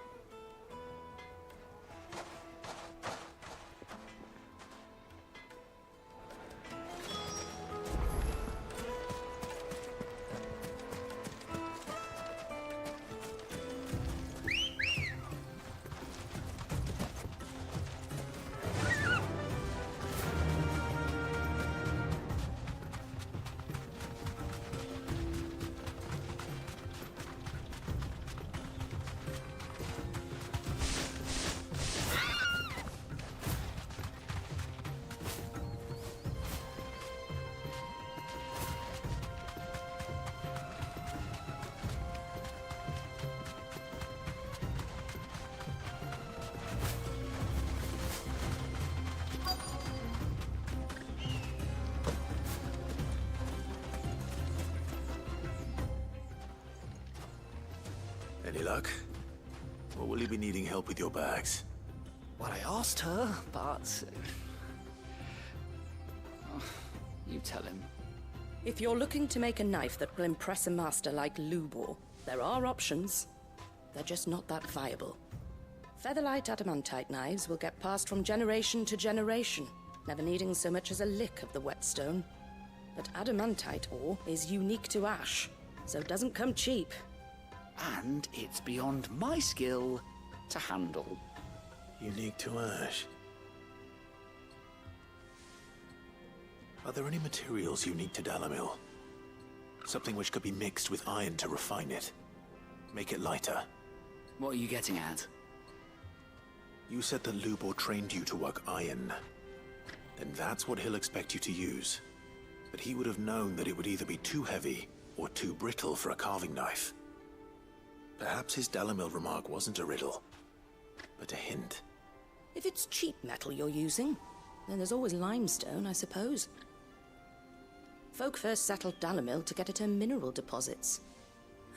Any luck? Or will you be needing help with your bags? Well, I asked her, but... you tell him. If you're looking to make a knife that will impress a master like Lubor, there are options. They're just not that viable. Featherlight adamantite knives will get passed from generation to generation, never needing so much as a lick of the whetstone. But adamantite ore is unique to ash, so it doesn't come cheap. And it's beyond my skill to handle. Unique to ash. Are there any materials unique to Dalamil? Something which could be mixed with iron to refine it. Make it lighter. What are you getting at? You said that Lubor trained you to work iron. Then that's what he'll expect you to use. But he would have known that it would either be too heavy or too brittle for a carving knife. Perhaps his Dalamil remark wasn't a riddle, but a hint. If it's cheap metal you're using, then there's always limestone, I suppose. Folk first settled Dalamil to get at her mineral deposits.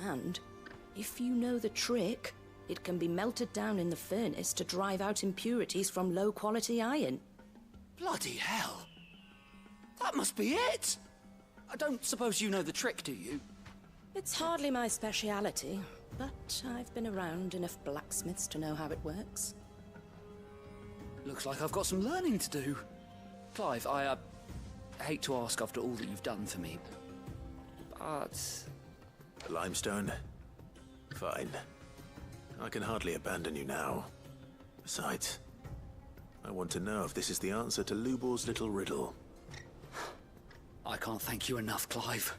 And, if you know the trick, it can be melted down in the furnace to drive out impurities from low-quality iron. Bloody hell! That must be it! I don't suppose you know the trick, do you? It's hardly my speciality, but I've been around enough blacksmiths to know how it works. Looks like I've got some learning to do. Clive, I hate to ask after all that you've done for me, but... Limestone? Fine. I can hardly abandon you now. Besides, I want to know if this is the answer to Lubor's little riddle. I can't thank you enough, Clive.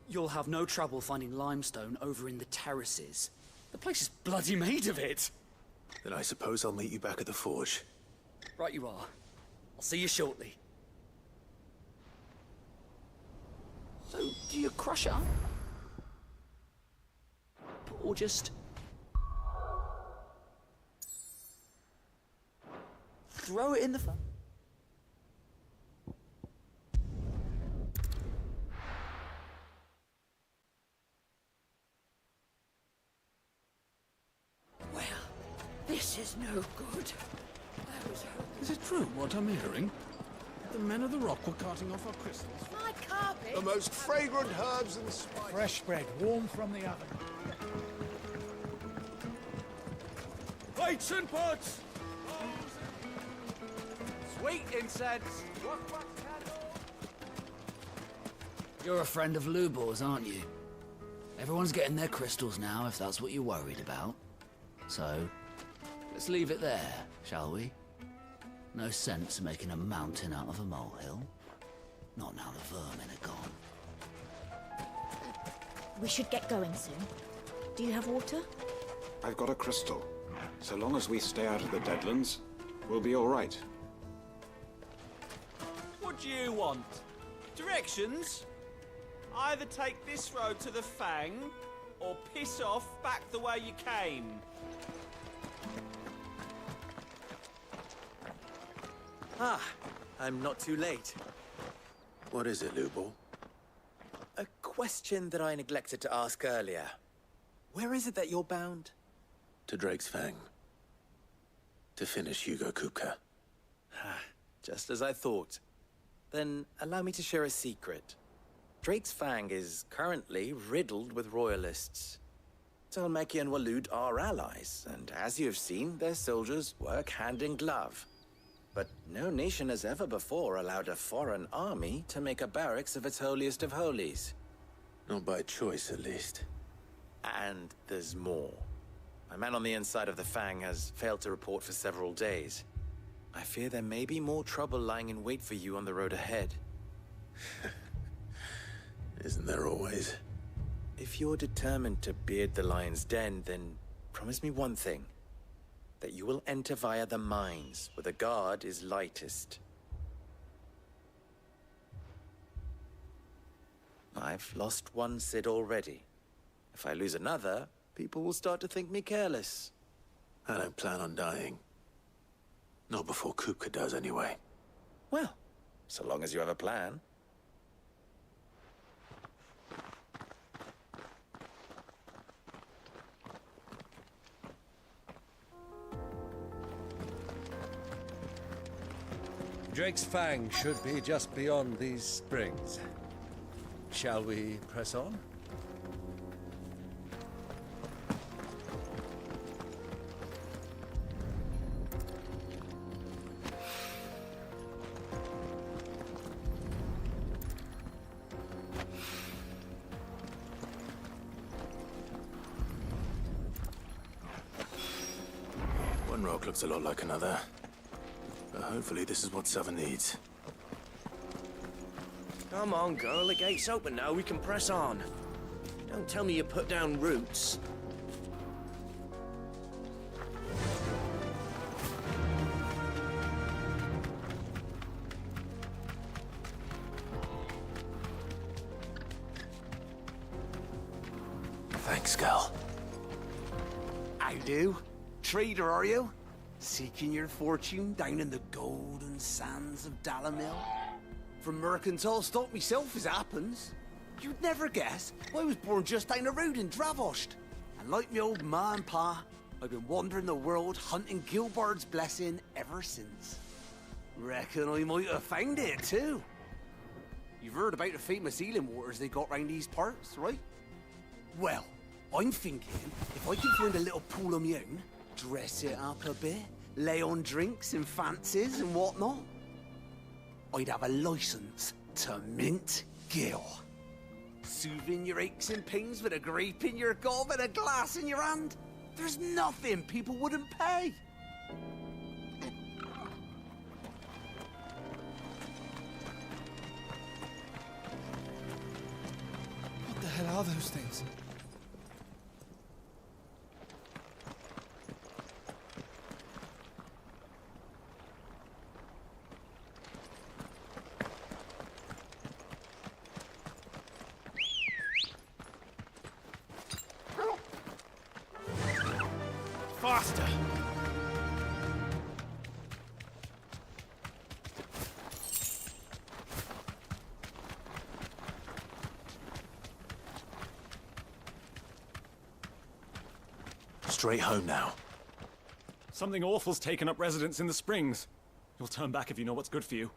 You'll have no trouble finding limestone over in the terraces. The place is bloody made of it. Then I suppose I'll meet you back at the forge. Right you are. I'll see you shortly. So, do you crush it up? Or just... throw it in the... Well, this is no good. Is it true what I'm hearing? The men of the rock were carting off our crystals. My carpet! The most fragrant herbs and spices. Fresh bread, warm from the oven. Plates and pots! Sweet incense! You're a friend of Lubor's, aren't you? Everyone's getting their crystals now, if that's what you're worried about. So, let's leave it there, shall we? No sense making a mountain out of a molehill. Not now the vermin are gone. We should get going soon. Do you have water? I've got a crystal. So long as we stay out of the Deadlands, we'll be all right. What do you want? Directions? Either take this road to the Fang, or piss off back the way you came. Ah, I'm not too late. What is it, Lubor? A question that I neglected to ask earlier. Where is it that you're bound? To Drake's Fang. To finish Hugo Kupka. Just as I thought. Then allow me to share a secret. Drake's Fang is currently riddled with royalists. Talmeki and Waloed are allies, and as you have seen, their soldiers work hand in glove. But no nation has ever before allowed a foreign army to make a barracks of its holiest of holies. Not by choice, at least. And there's more. My man on the inside of the Fang has failed to report for several days. I fear there may be more trouble lying in wait for you on the road ahead. Isn't there always? If you're determined to beard the lion's den, then promise me one thing. That you will enter via the mines, where the guard is lightest. I've lost one Cid already. If I lose another, people will start to think me careless. I don't plan on dying. Not before Kupka does, anyway. Well, so long as you have a plan. Drake's Fang should be just beyond these springs. Shall we press on? One rock looks a lot like another. But hopefully this is what Sava needs. Come on, girl. The gate's open now. We can press on. Don't tell me you put down roots. Thanks, girl. How do? Trader, are you? Seeking your fortune down in the golden sands of Dalamil? From mercantile stock myself, as happens. You'd never guess. I was born just down the road in Dravost. And like me old ma and pa, I've been wandering the world hunting Gilbard's blessing ever since. Reckon I might have found it, too. You've heard about the famous healing waters they got round these parts, right? Well, I'm thinking, if I can find a little pool of my own, dress it up a bit, lay on drinks and fancies and whatnot, I'd have a license to mint Gil. Soothing your aches and pains with a grape in your gob and a glass in your hand. There's nothing people wouldn't pay. What the hell are those things? Faster! Straight home now. Something awful's taken up residence in the springs. You'll turn back if you know what's good for you.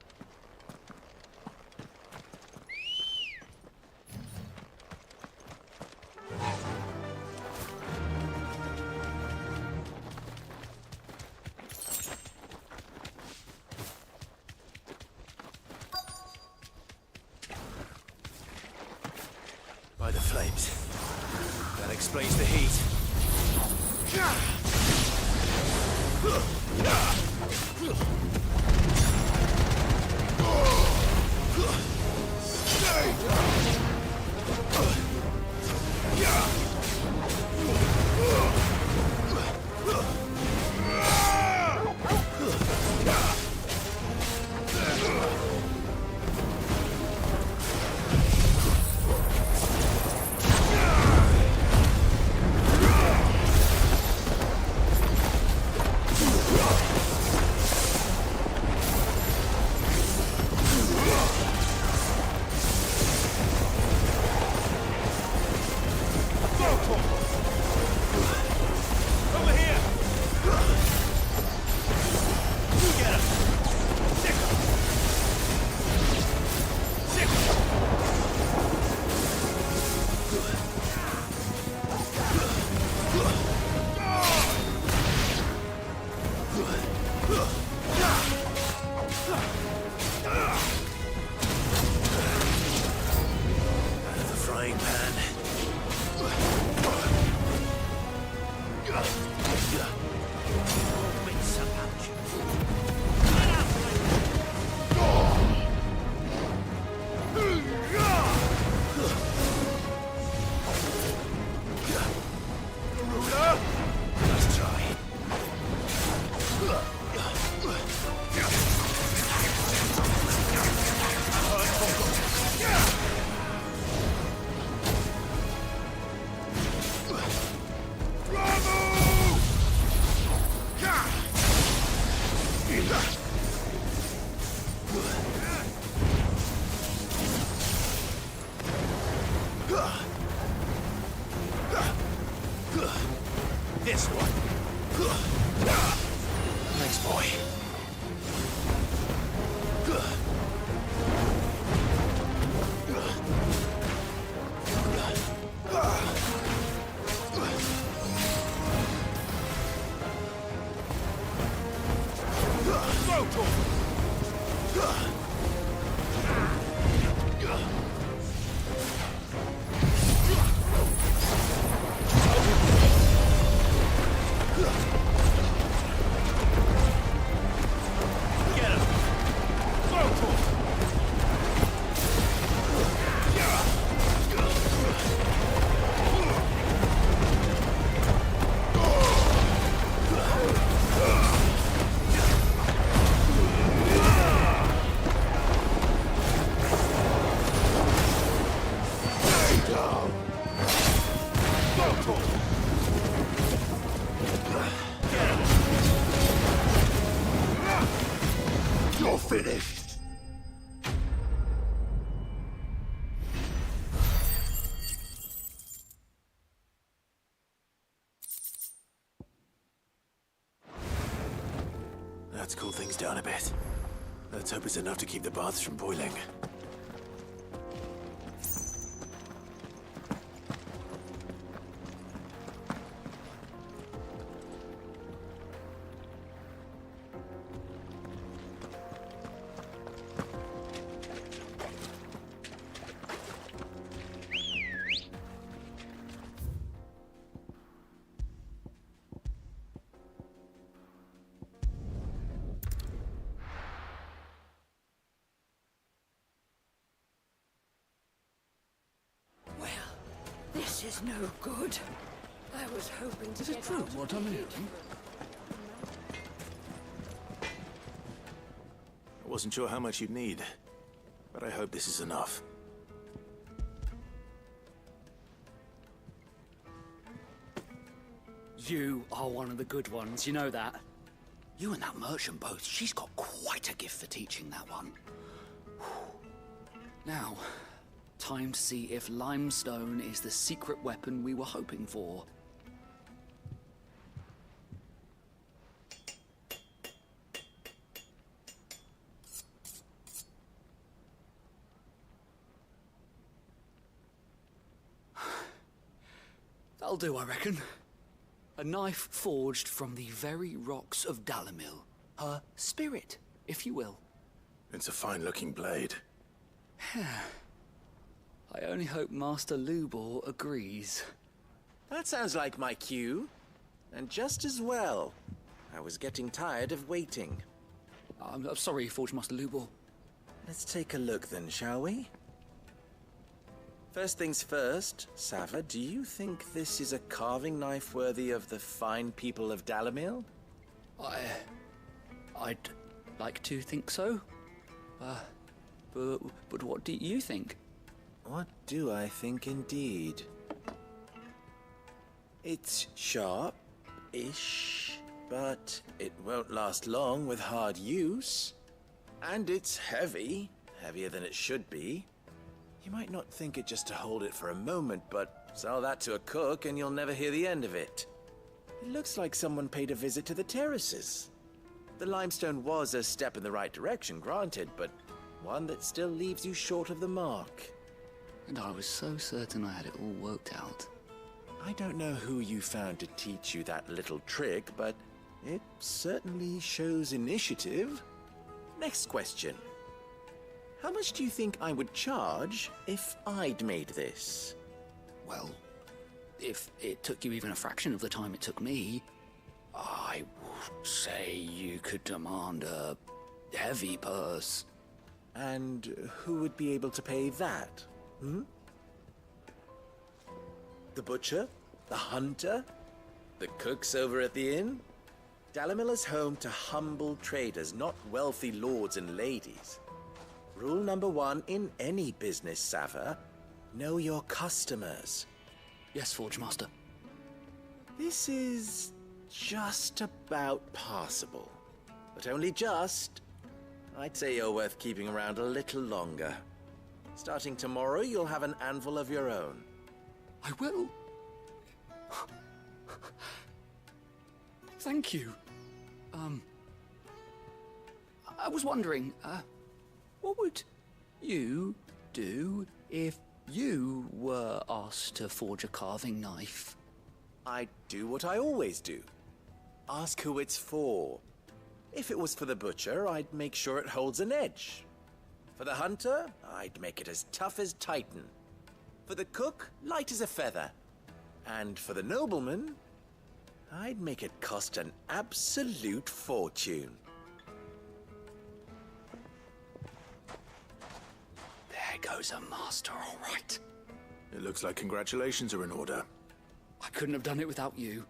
By the flames. That explains the heat. This one. Thanks, boy. You're finished! Let's cool things down a bit. Let's hope it's enough to keep the baths from boiling. This is no good. I was hoping to Is it true what I'm hearing? I wasn't sure how much you'd need, but I hope this is enough. You are one of the good ones, you know that? You and that merchant both, she's got quite a gift for teaching that one. Now, time to see if limestone is the secret weapon we were hoping for. That'll do, I reckon. A knife forged from the very rocks of Dalamil. Her spirit, if you will. It's a fine-looking blade. I only hope Master Lubor agrees. That sounds like my cue. And just as well. I was getting tired of waiting. I'm sorry, Forge Master Lubor. Let's take a look then, shall we? First things first, Sava, do you think this is a carving knife worthy of the fine people of Dalamil? I'd like to think so. But what do you think? What do I think indeed? It's sharp-ish, but it won't last long with hard use. And it's heavy, heavier than it should be. You might not think it just to hold it for a moment, but sell that to a cook and you'll never hear the end of it. It looks like someone paid a visit to the terraces. The limestone was a step in the right direction, granted, but one that still leaves you short of the mark. And I was so certain I had it all worked out. I don't know who you found to teach you that little trick, but it certainly shows initiative. Next question. How much do you think I would charge if I'd made this? Well, if it took you even a fraction of the time it took me, I would say you could demand a heavy purse. And who would be able to pay that? The butcher? The hunter? The cooks over at the inn? Dalamil is home to humble traders, not wealthy lords and ladies. Rule number one in any business, Sava, know your customers. Yes, Forge Master. This is just about passable. But only just. I'd say you're worth keeping around a little longer. Starting tomorrow, you'll have an anvil of your own. I will. Thank you. I was wondering, what would you do if you were asked to forge a carving knife? I'd do what I always do. Ask who it's for. If it was for the butcher, I'd make sure it holds an edge. For the hunter, I'd make it as tough as Titan. For the cook, light as a feather. And for the nobleman, I'd make it cost an absolute fortune. There goes a master, all right. It looks like congratulations are in order. I couldn't have done it without you.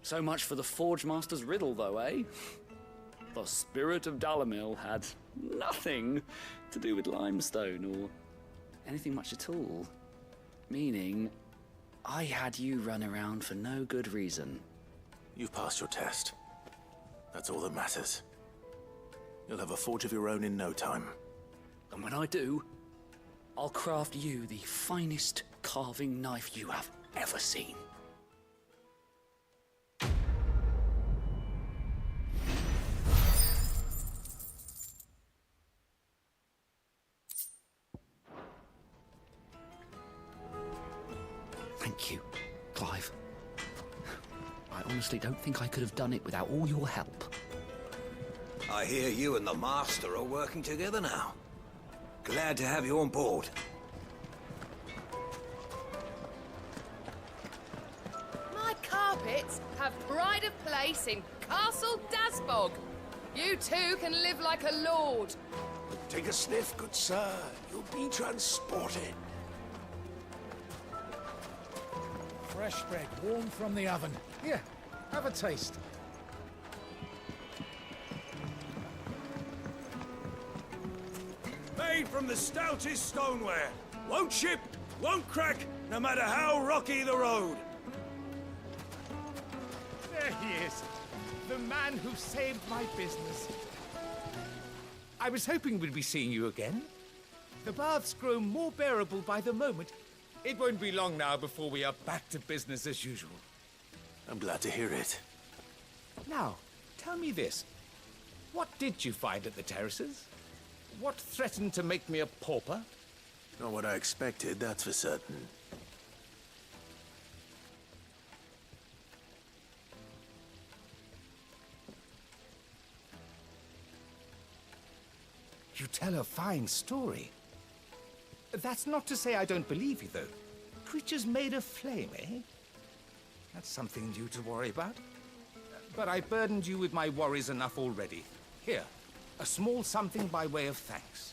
So much for the Forge Master's riddle, though, eh? The spirit of Dalamil had nothing to do with limestone or anything much at all. Meaning, I had you run around for no good reason. You've passed your test. That's all that matters. You'll have a forge of your own in no time. And when I do, I'll craft you the finest carving knife you have ever seen. Thank you, Clive. I honestly don't think I could have done it without all your help. I hear you and the Master are working together now. Glad to have you on board. My carpets have pride of place in Castle Dasbog. You too can live like a lord. Take a sniff, good sir. You'll be transported. Fresh bread, warm from the oven. Here, have a taste. Made from the stoutest stoneware. Won't chip, won't crack, no matter how rocky the road. There he is. The man who saved my business. I was hoping we'd be seeing you again. The baths grow more bearable by the moment. It won't be long now before we are back to business as usual. I'm glad to hear it. Now, tell me this. What did you find at the terraces? What threatened to make me a pauper? Not what I expected, that's for certain. You tell a fine story. That's not to say I don't believe you, though. Creatures made of flame, eh? That's something new to worry about. But I burdened you with my worries enough already. Here, a small something by way of thanks.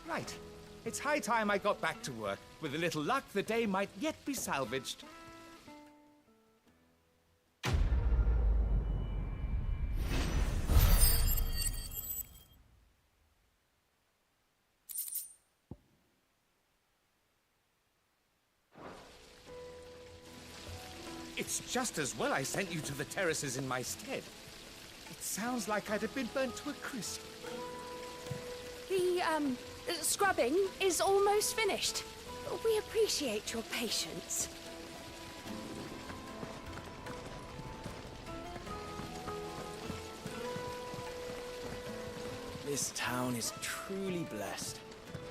Right. It's high time I got back to work. With a little luck, the day might yet be salvaged. It's just as well I sent you to the terraces in my stead. It sounds like I'd have been burnt to a crisp. The, scrubbing is almost finished. We appreciate your patience. This town is truly blessed.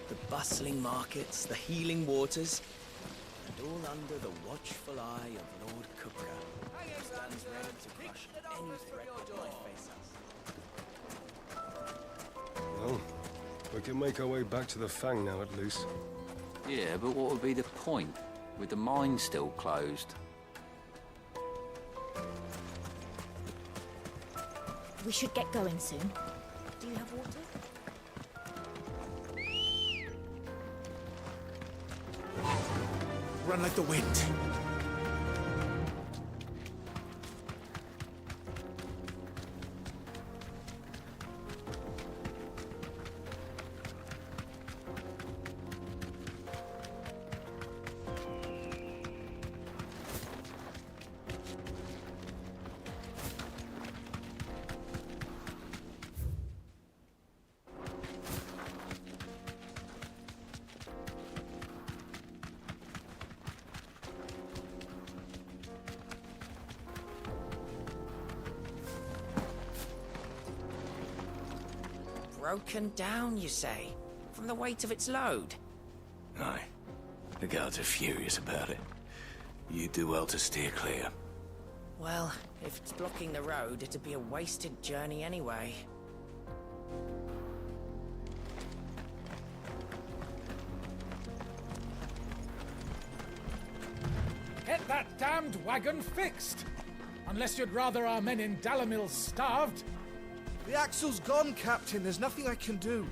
The bustling markets, the healing waters, and all under the watchful eye of Lord Kupka, who stands ready to crush any threat that might face us. Well, we can make our way back to the Fang now, at least. Yeah, but what would be the point, with the mine still closed? We should get going soon. Do you have water? Run like the wind. Broken down, you say? From the weight of its load? Aye. The guards are furious about it. You do well to steer clear. Well, if it's blocking the road, it'd be a wasted journey anyway. Get that damned wagon fixed! Unless you'd rather our men in Dalamil starved. The axle's gone, Captain. There's nothing I can do.